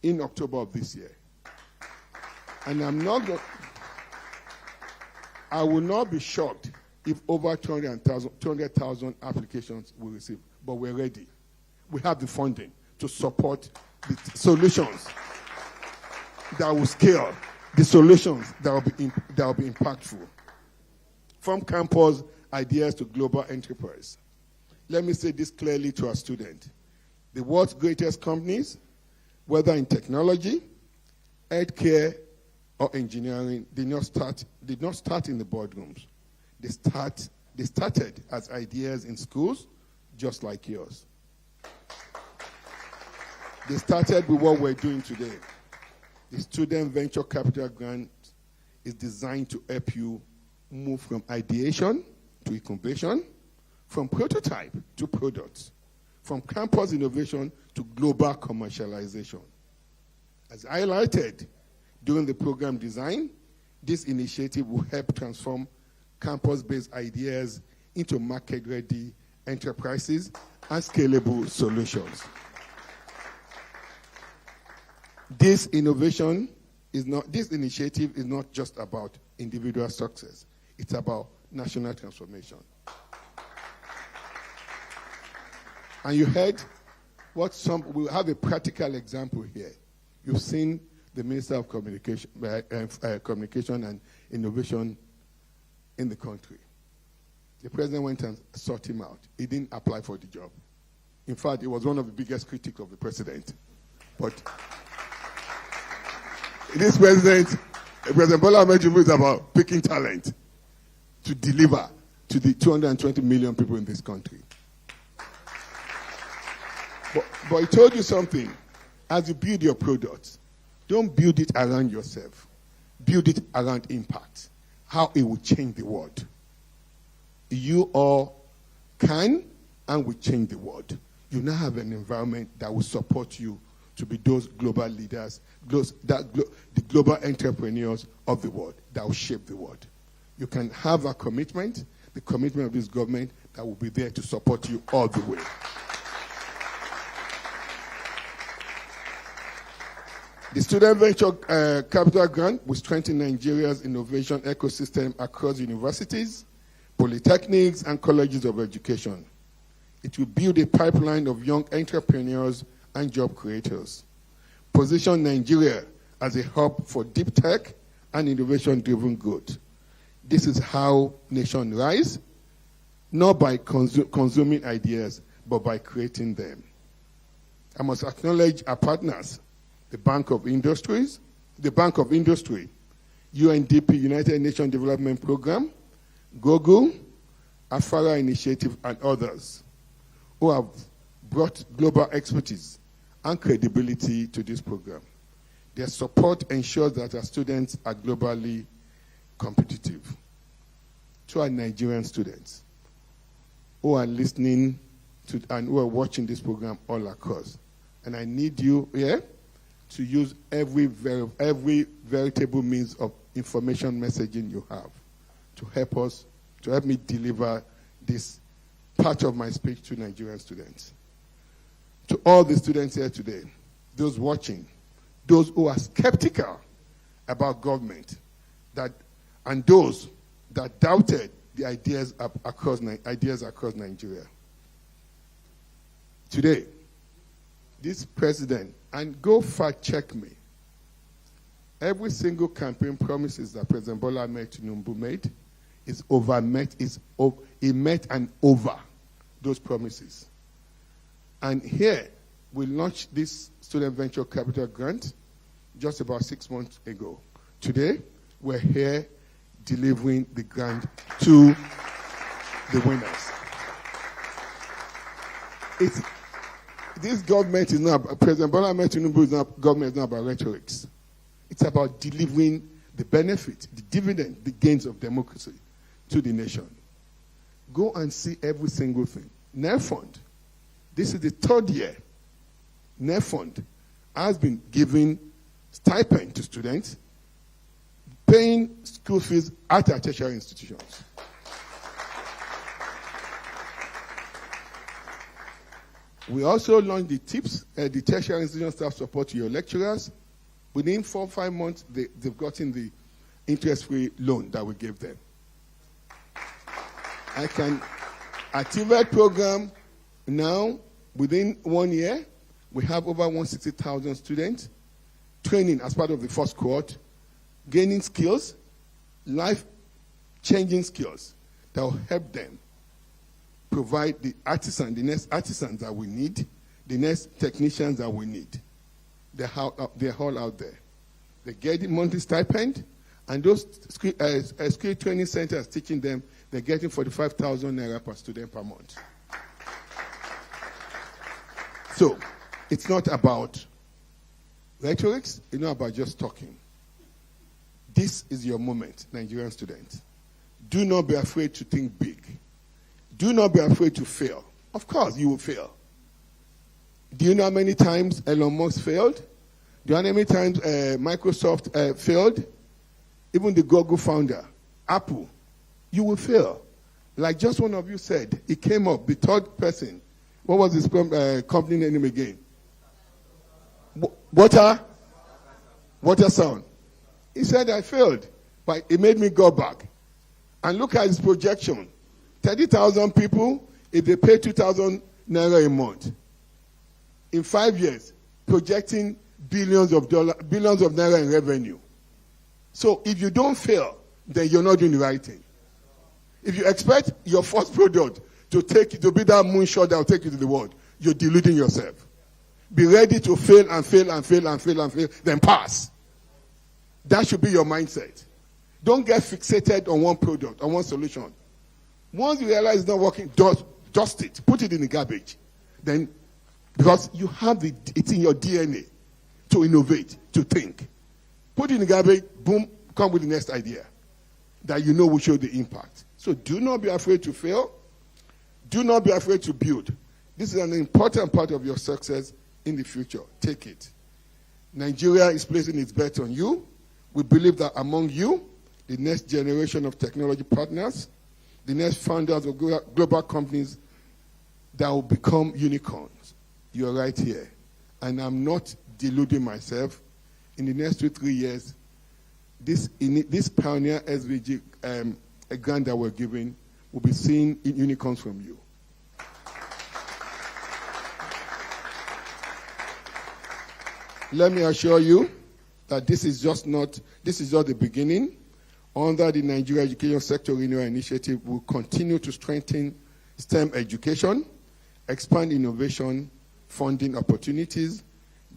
in October of this year. And I will not be shocked if over 200,000 applications we receive. But we're ready. We have the funding to support the solutions that will scale, the solutions that will be impactful. from campus ideas to global enterprise. Let me say this clearly to our students. The world's greatest companies, whether in technology, healthcare, or engineering, did not start in the boardrooms. They started as ideas in schools, just like yours. They started with what we're doing today. The Student Venture Capital Grant is designed to help you move from ideation to incubation, from prototype to products, from campus innovation to global commercialization. As highlighted during the program design, this initiative will help transform campus-based ideas into market-ready enterprises and scalable solutions. This initiative is not just about individual success. It's about national transformation. And you heard we'll have a practical example here. You've seen the Minister of Communication and Innovation in the country. The president went and sought him out. He didn't apply for the job. In fact, he was one of the biggest critics of the president. But this President Bola Ahmed Tinubu, is about picking talent to deliver to the 220 million people in this country. But he told you something. As you build your products, don't build it around yourself. Build it around impact, how it will change the world. You all can and will change the world. You now have an environment that will support you to be those global leaders, the global entrepreneurs of the world that will shape the world. You can have a commitment, the commitment of this government that will be there to support you all the way. The Student Venture Capital Grant will strengthen Nigeria's innovation ecosystem across universities, polytechnics, and colleges of education. It will build a pipeline of young entrepreneurs and job creators, position Nigeria as a hub for deep tech and innovation-driven growth. This is how nations rise, not by consuming ideas, but by creating them. I must acknowledge our partners, the Bank of Industry, UNDP, United Nations Development Programme, Goodwill, Afara Initiative, and others who have brought global expertise and credibility to this program. Their support ensures that our students are globally competitive. To our Nigerian students who are listening to and who are watching this program all across, and I need you here to use every veritable means of information messaging you have to help me deliver this part of my speech to Nigerian students. To all the students here today, those watching, those who are skeptical about government, and those that doubted the ideas across Nigeria. Today, this president, and go fact check me, every single campaign promises that President Bola Ahmed Tinubu made he met and over those promises. And here, we launched this Student Venture Capital Grant just about 6 months ago. Today, we're here delivering the grant to the winners. This government is not, President Bola Ahmed Tinubu's government is not about rhetoric. It's about delivering the benefit, the dividend, the gains of democracy to the nation. Go and see every single thing. NERFund, this is the third year. NERFund has been giving stipend to students, paying school fees at our tertiary institutions. We also launched the TIPS, the tertiary institution staff support to your lecturers. Within 4 or 5 months, they've gotten the interest-free loan that we gave them. I can activate program now. Within 1 year, we have over 160,000 students training as part of the first cohort, gaining skills, life-changing skills that will help them provide the next artisans that we need, the next technicians that we need. They're all out there. They get the monthly stipend, and those skill training centers teaching them, they're getting 45,000 naira per student per month. So, it's not about rhetoric, it's not about just talking. This is your moment, Nigerian students. Do not be afraid to think big. Do not be afraid to fail. Of course, you will fail. Do you know how many times Elon Musk failed? Do you know how many times Microsoft failed? Even the Google founder, Apple, you will fail. Like just one of you said, it came up, the third person. What was his company name again? Water Sound. He said, I failed, but it made me go back. And look at his projection. 30,000 people, if they pay 2,000 naira a month. In 5 years, projecting billions of naira in revenue. So if you don't fail, then you're not doing the right thing. If you expect your first product to be that moonshot that will take you to the world, you're deluding yourself. Be ready to fail and fail and fail and fail and fail, then pass. That should be your mindset. Don't get fixated on one product, on one solution. Once you realize it's not working, dust it. Put it in the garbage. Then, because you have it's in your DNA to innovate, to think. Put it in the garbage, boom, come with the next idea that you know will show the impact. So do not be afraid to fail. Do not be afraid to build. This is an important part of your success in the future. Take it. Nigeria is placing its bet on you. We believe that among you, the next generation of technology partners, the next founders of global companies that will become unicorns. You're right here. And I'm not deluding myself. In the next 2-3 years, this Pioneer SVG grant that we're giving will be seeing unicorns from you. Let me assure you that this is just the beginning. Under the Nigeria Education Sector Renewal Initiative, we'll continue to strengthen STEM education, expand innovation, funding opportunities,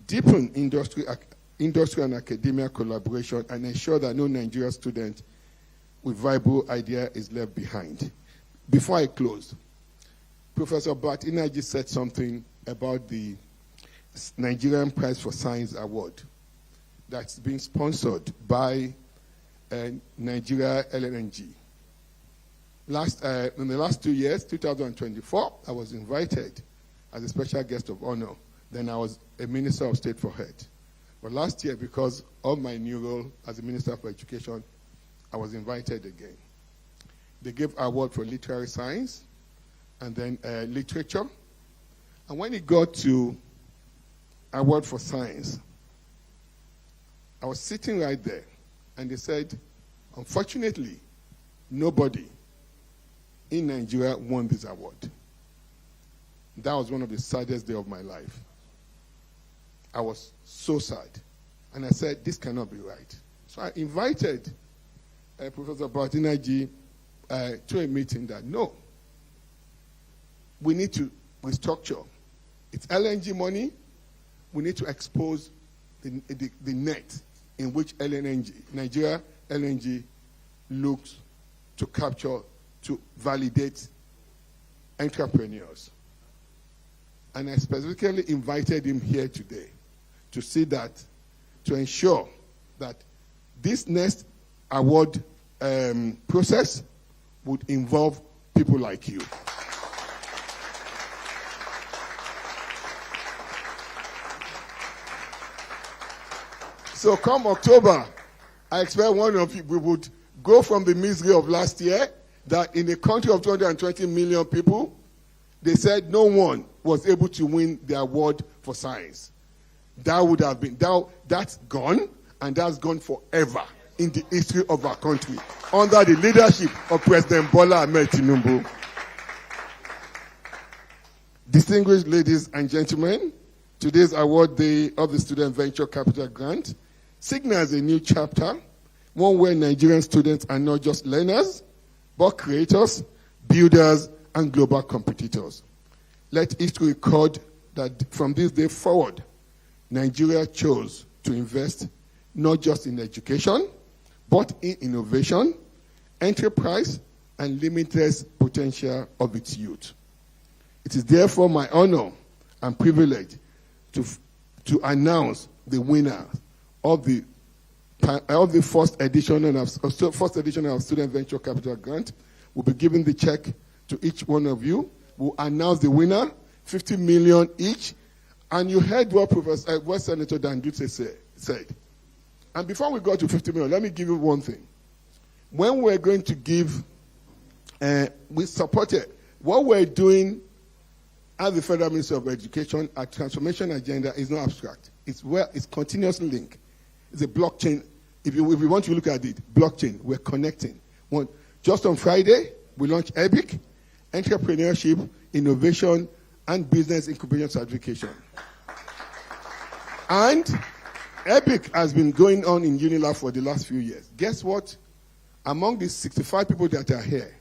deepen industry and academia collaboration, and ensure that no Nigerian student with viable idea is left behind. Before I close, Professor Batinaji said something about the Nigerian Prize for Science Award that's being sponsored by Nigeria LNG. In the last 2 years, 2024, I was invited as a special guest of honor. Then I was a Minister of State for Health. But last year, because of my new role as a Minister for Education, I was invited again. They gave an award for literary science and then literature. And when it got to award for science, I was sitting right there, and they said, unfortunately, nobody in Nigeria won this award. That was one of the saddest days of my life. I was so sad. And I said, this cannot be right. So I invited Professor Batinaji to a meeting that, no, we need to restructure. It's LNG money. We need to expose the net in which Nigeria LNG looks to capture, to validate entrepreneurs. And I specifically invited him here today to see that, to ensure that this next award process would involve people like you. So come October, I expect one of you, we would go from the misery of last year, that in a country of 220 million people, they said no one was able to win the award for science. That would have been, that's gone, and that's gone forever in the history of our country, under the leadership of President Bola Ahmed Tinubu. Distinguished ladies and gentlemen, today's award day of the Student Venture Capital Grant signals a new chapter, one where Nigerian students are not just learners, but creators, builders, and global competitors. Let history record that from this day forward, Nigeria chose to invest not just in education, but in innovation, enterprise, and limitless potential of its youth. It is therefore my honor and privilege to announce the winner of the first edition of Student Venture Capital Grant. We'll be giving the check to each one of you. We'll announce the winner, 50 million each. And you heard what Senator Dandute said. And before we go to 50 million, let me give you one thing. When we're going to give, we supported what we're doing as the Federal Ministry of Education. Our transformation agenda is not abstract. It's continuously linked. It's a blockchain. If you want to look at it, blockchain, we're connecting. Just on Friday, we launched EBIC, Entrepreneurship, Innovation, and Business Incubation Certification. And EBIC has been going on in Unilab for the last few years. Guess what? Among the 65 people that are here,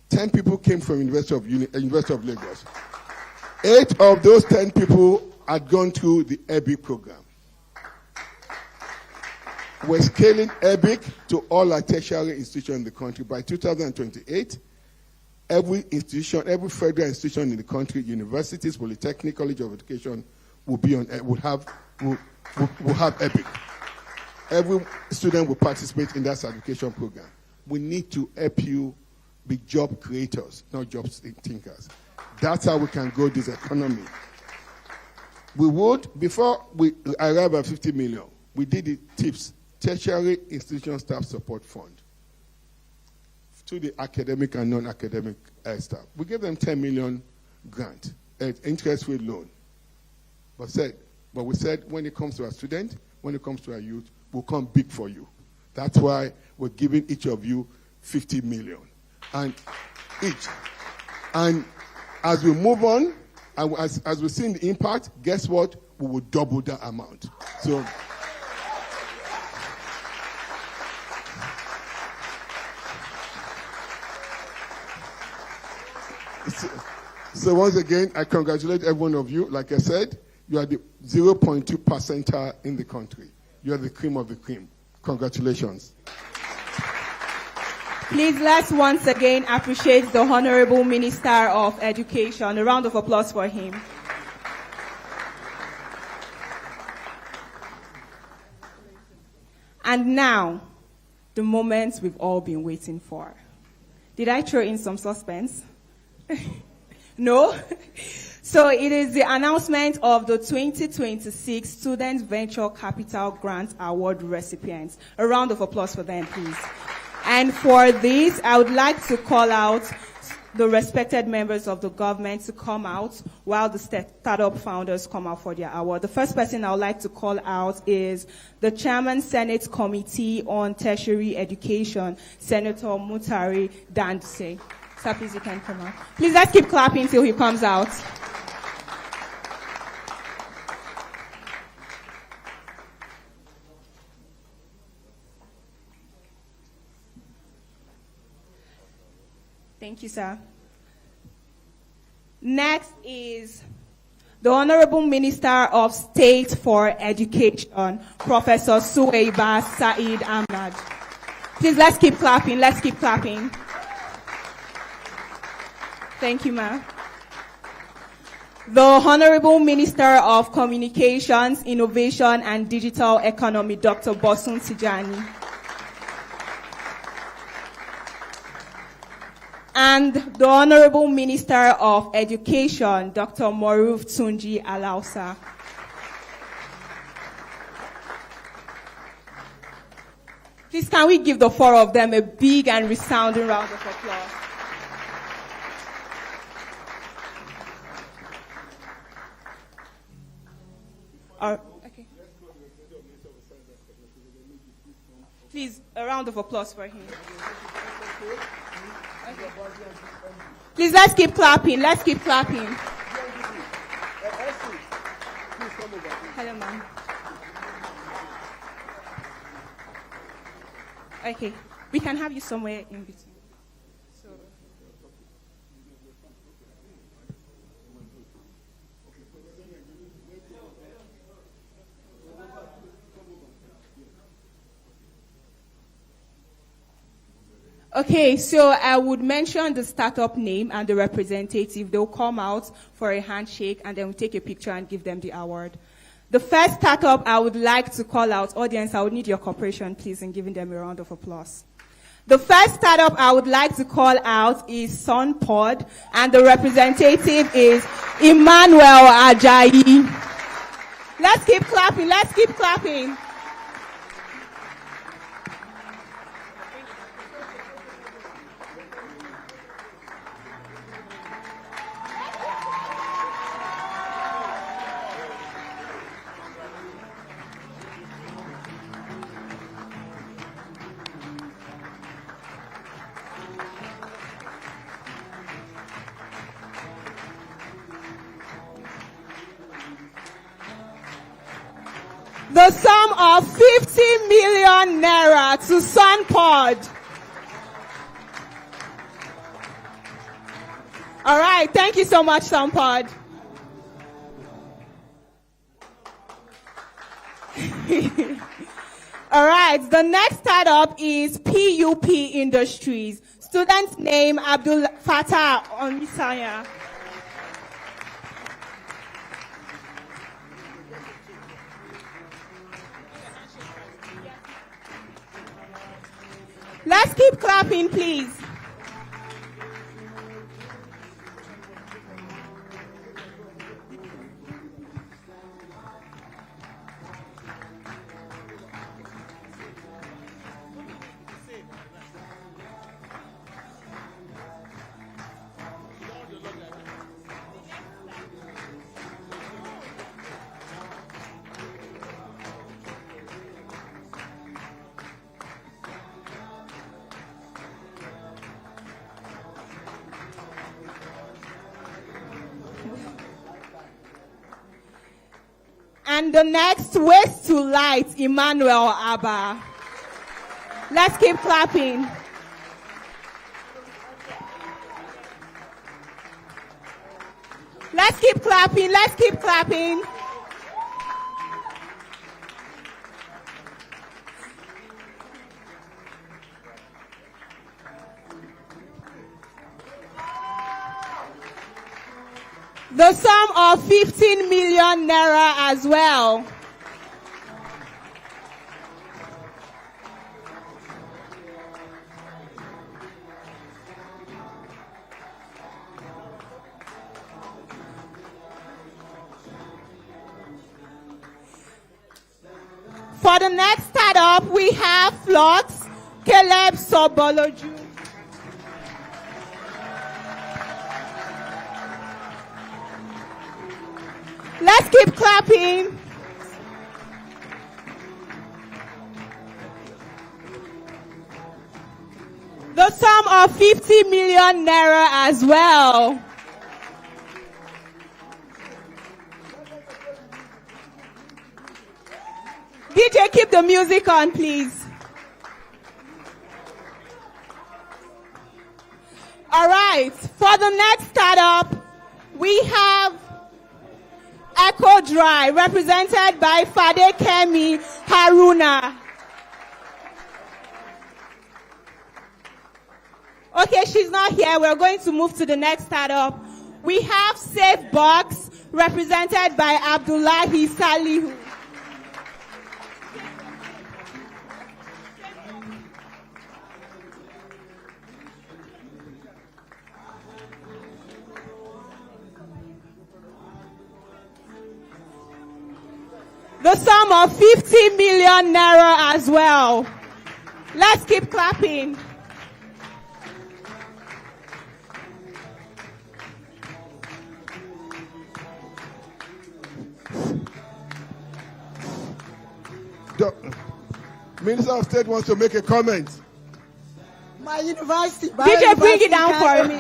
10 people came from University of Lagos. 8 of those 10 people had gone through the EBIC program. We're scaling EBIC to all our tertiary institutions in the country. By 2028, every federal institution in the country, universities, polytechnic, college of education, will have EBIC. Every student will participate in that certification program. We need to help you be job creators, not job thinkers. That's how we can grow this economy. We would, before we arrive at 50 million, we did the TIPS, Tertiary Institution Staff Support Fund, to the academic and non-academic staff. We gave them 10 million grant, an interest-free loan. But we said, when it comes to our student, when it comes to our youth, we'll come big for you. That's why we're giving each of you 50 million. And each. And as we move on, and as we see the impact, guess what? We will double that amount. So once again, I congratulate every one of you. Like I said, you are the 0.2 percentile in the country. You are the cream of the cream. Congratulations. Please, let's once again appreciate the Honorable Minister of Education. A round of applause for him. And now, the moment we've all been waiting for. Did I throw in some suspense? No? So it is the announcement of the 2026 Student Venture Capital Grant Award recipients. A round of applause for them, please. And for this, I would like to call out the respected members of the government to come out while the startup founders come out for their award. The first person I would like to call out is the Chairman Senate Committee on Tertiary Education, Senator Mutari Dandse. Sir, please, you can come out. Please, let's keep clapping till he comes out. Thank you, sir. Next is the Honorable Minister of State for Education, Professor Suweiba Said Ahmad. Please, let's keep clapping. Let's keep clapping. Thank you, ma'am. The Honorable Minister of Communications, Innovation, and Digital Economy, Dr. Bosun Tijani. And the Honorable Minister of Education, Dr. Moruf Tunji Alausa. Please, can we give the four of them a big and resounding round of applause? Okay. Please, a round of applause for him. Okay. Please, let's keep clapping. Let's keep clapping. Hello, ma'am. Okay. We can have you somewhere in between. Okay, so I would mention the startup name and the representative. They'll come out for a handshake and then we'll take a picture and give them the award. The first startup I would like to call out, audience, I would need your cooperation, please, in giving them a round of applause. The first startup I would like to call out is SunPod, and the representative is Emmanuel Ajayi. Let's keep clapping, let's keep clapping. The sum of 50 million naira to SunPod. All right, thank you so much, SunPod. All right, the next startup is PUP Industries. Student's name, Abdul Fatah Omisanya. Let's keep clapping, please. And the next, Waste to Light, Emmanuel Abba. Let's keep clapping. Let's keep clapping, let's keep clapping. The sum of 15 million naira as well. For the next startup, we have Flux, Caleb Soboloju. Let's keep clapping. The sum of 50 million naira as well. DJ, keep the music on, please. All right, for the next startup, we have Echo Dry, represented by Fadekemi Haruna. Okay, she's not here. We're going to move to the next startup. We have Safe Box, represented by Abdullahi Salihu. The sum of 50 million naira as well. Let's keep clapping. The Minister of State wants to make a comment. My university. DJ, bring it down for me.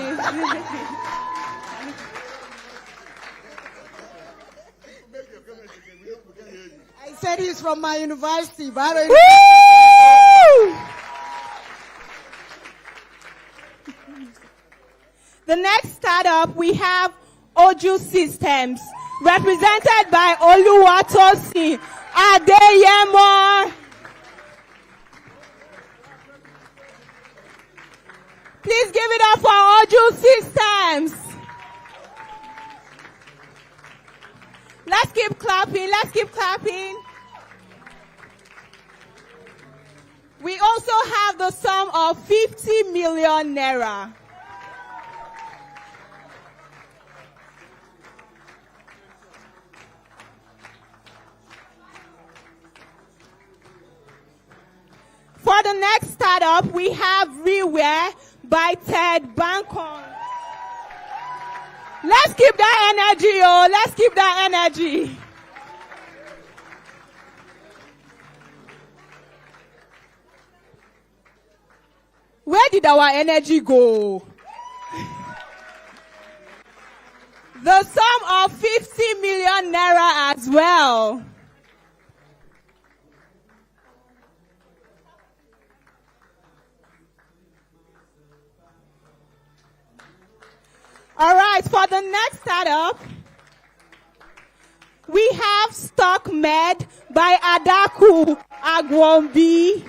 I said he's from my university. Woo! The next startup, we have Oju Systems, represented by Oluwatosin Adeyemo. Please give it up for Oju Systems. Let's keep clapping. Let's keep clapping. We also have the sum of 50 million naira. For the next startup, we have Reware by Ted Bancon. Let's keep that energy, oh. Let's keep that energy. Where did our energy go? The sum of 50 million naira as well. All right, for the next startup, we have StockMed by Adaku Agwombi.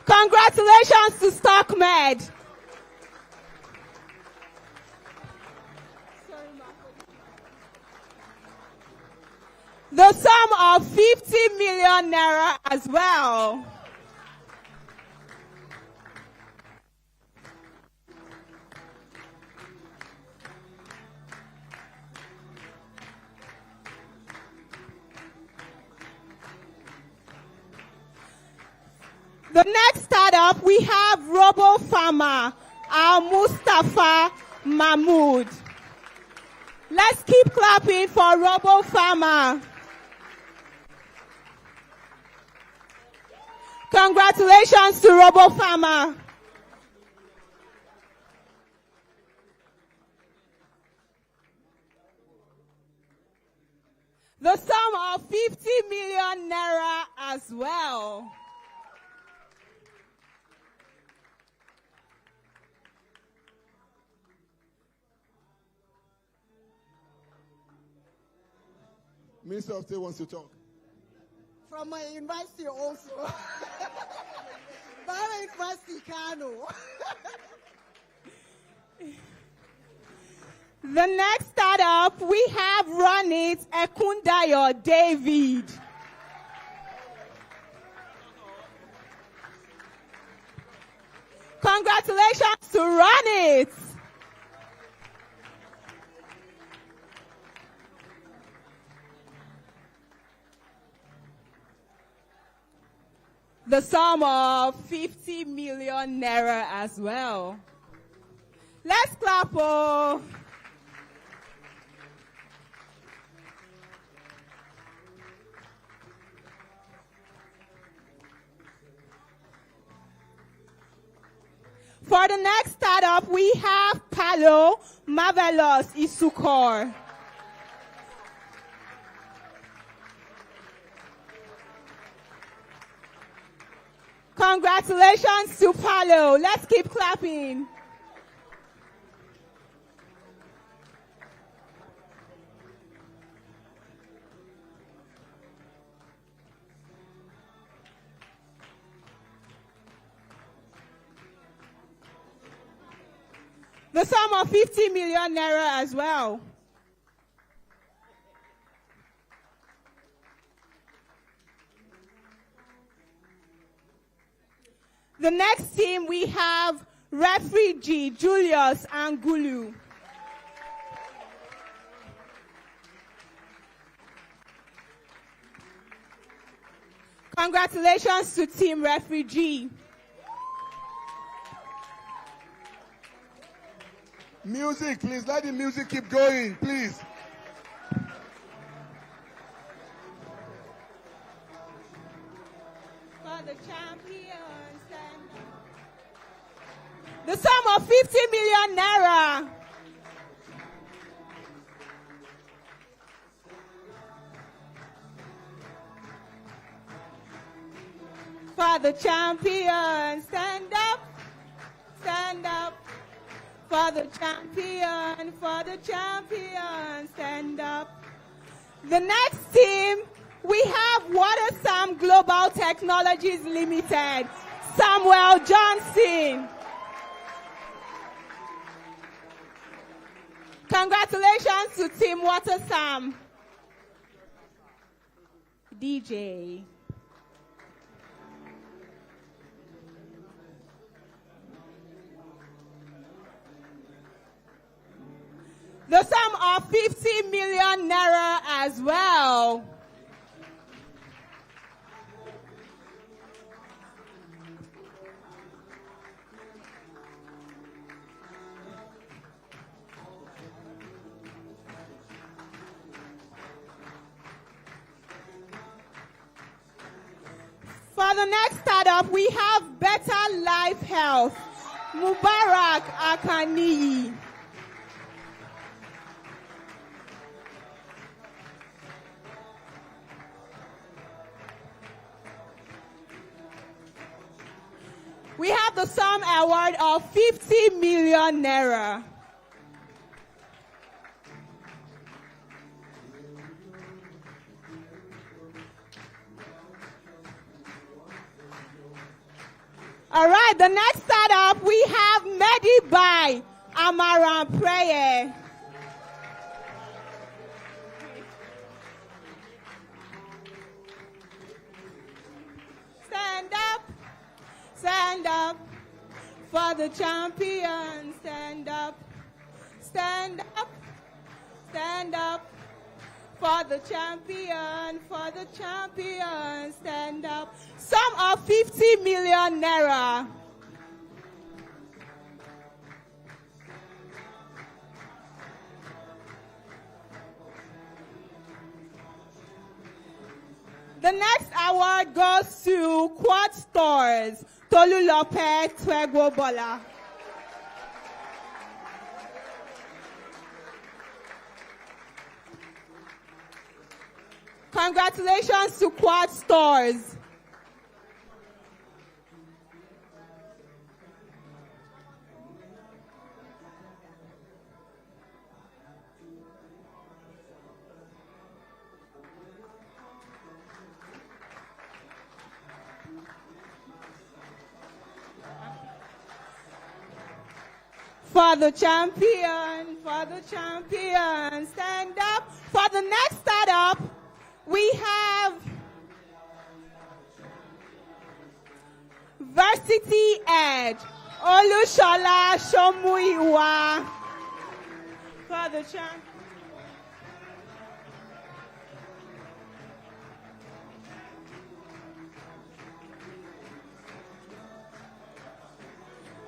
Congratulations to StockMed. The sum of 50 million naira as well. The next startup, we have Robo Farmer, Al Mustafa Mahmood. Let's keep clapping for Robo Farmer. Congratulations to Robo Farmer. The sum of 50 million naira as well. Minister of State wants to talk. From my university also. Bara University, Kano. The next startup, we have Run It Ekundayo David. Congratulations to Run It. The sum of 50 million naira as well. Let's clap. Oh. For the next startup, we have Palo Marvelous Isukor. Congratulations to Palo. Let's keep clapping. The sum of 50 million naira as well. The next team, we have Refugee Julius Angulu. Congratulations to Team Refugee. Music, please. Let the music keep going, please. For the champions. The sum of 50 million naira. For the champion, stand up, stand up. For the champion, stand up. The next team, we have WaterSam Global Technologies Limited, Samuel Johnson. Congratulations to Team WaterSam. DJ. The sum of 50 million naira as well. For the next startup, we have Better Life Health, Mubarak Akaniyi. We have the sum award of 50 million naira. All right, the next startup, we have Medibuy Amaran Prayer. Stand up for the champion. Stand up for the champion, stand up. Sum of 50 million naira. The next award goes to Quad Stores, Tolulope Twegwobola. Congratulations to Quad Stores. For the champion, stand up. For the next startup, we have Varsity Edge, Olushola Shomuiwa. For the champion.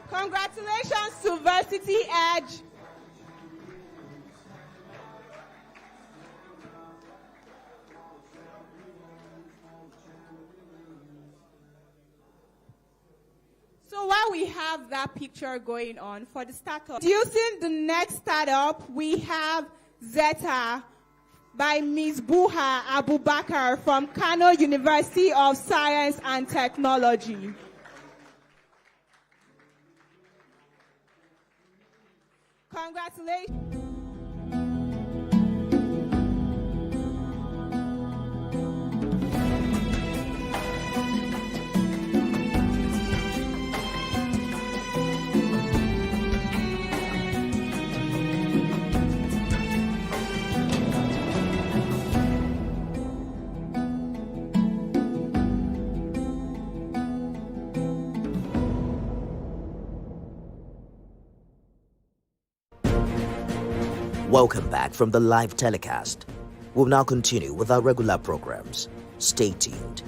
Congratulations to Varsity Edge. So while we have that picture going on for the startup, introducing the next startup, we have Zeta by Ms. Buha Abubakar from Kano University of Science and Technology. Congratulations. Welcome back from the live telecast. We'll now continue with our regular programs. Stay tuned.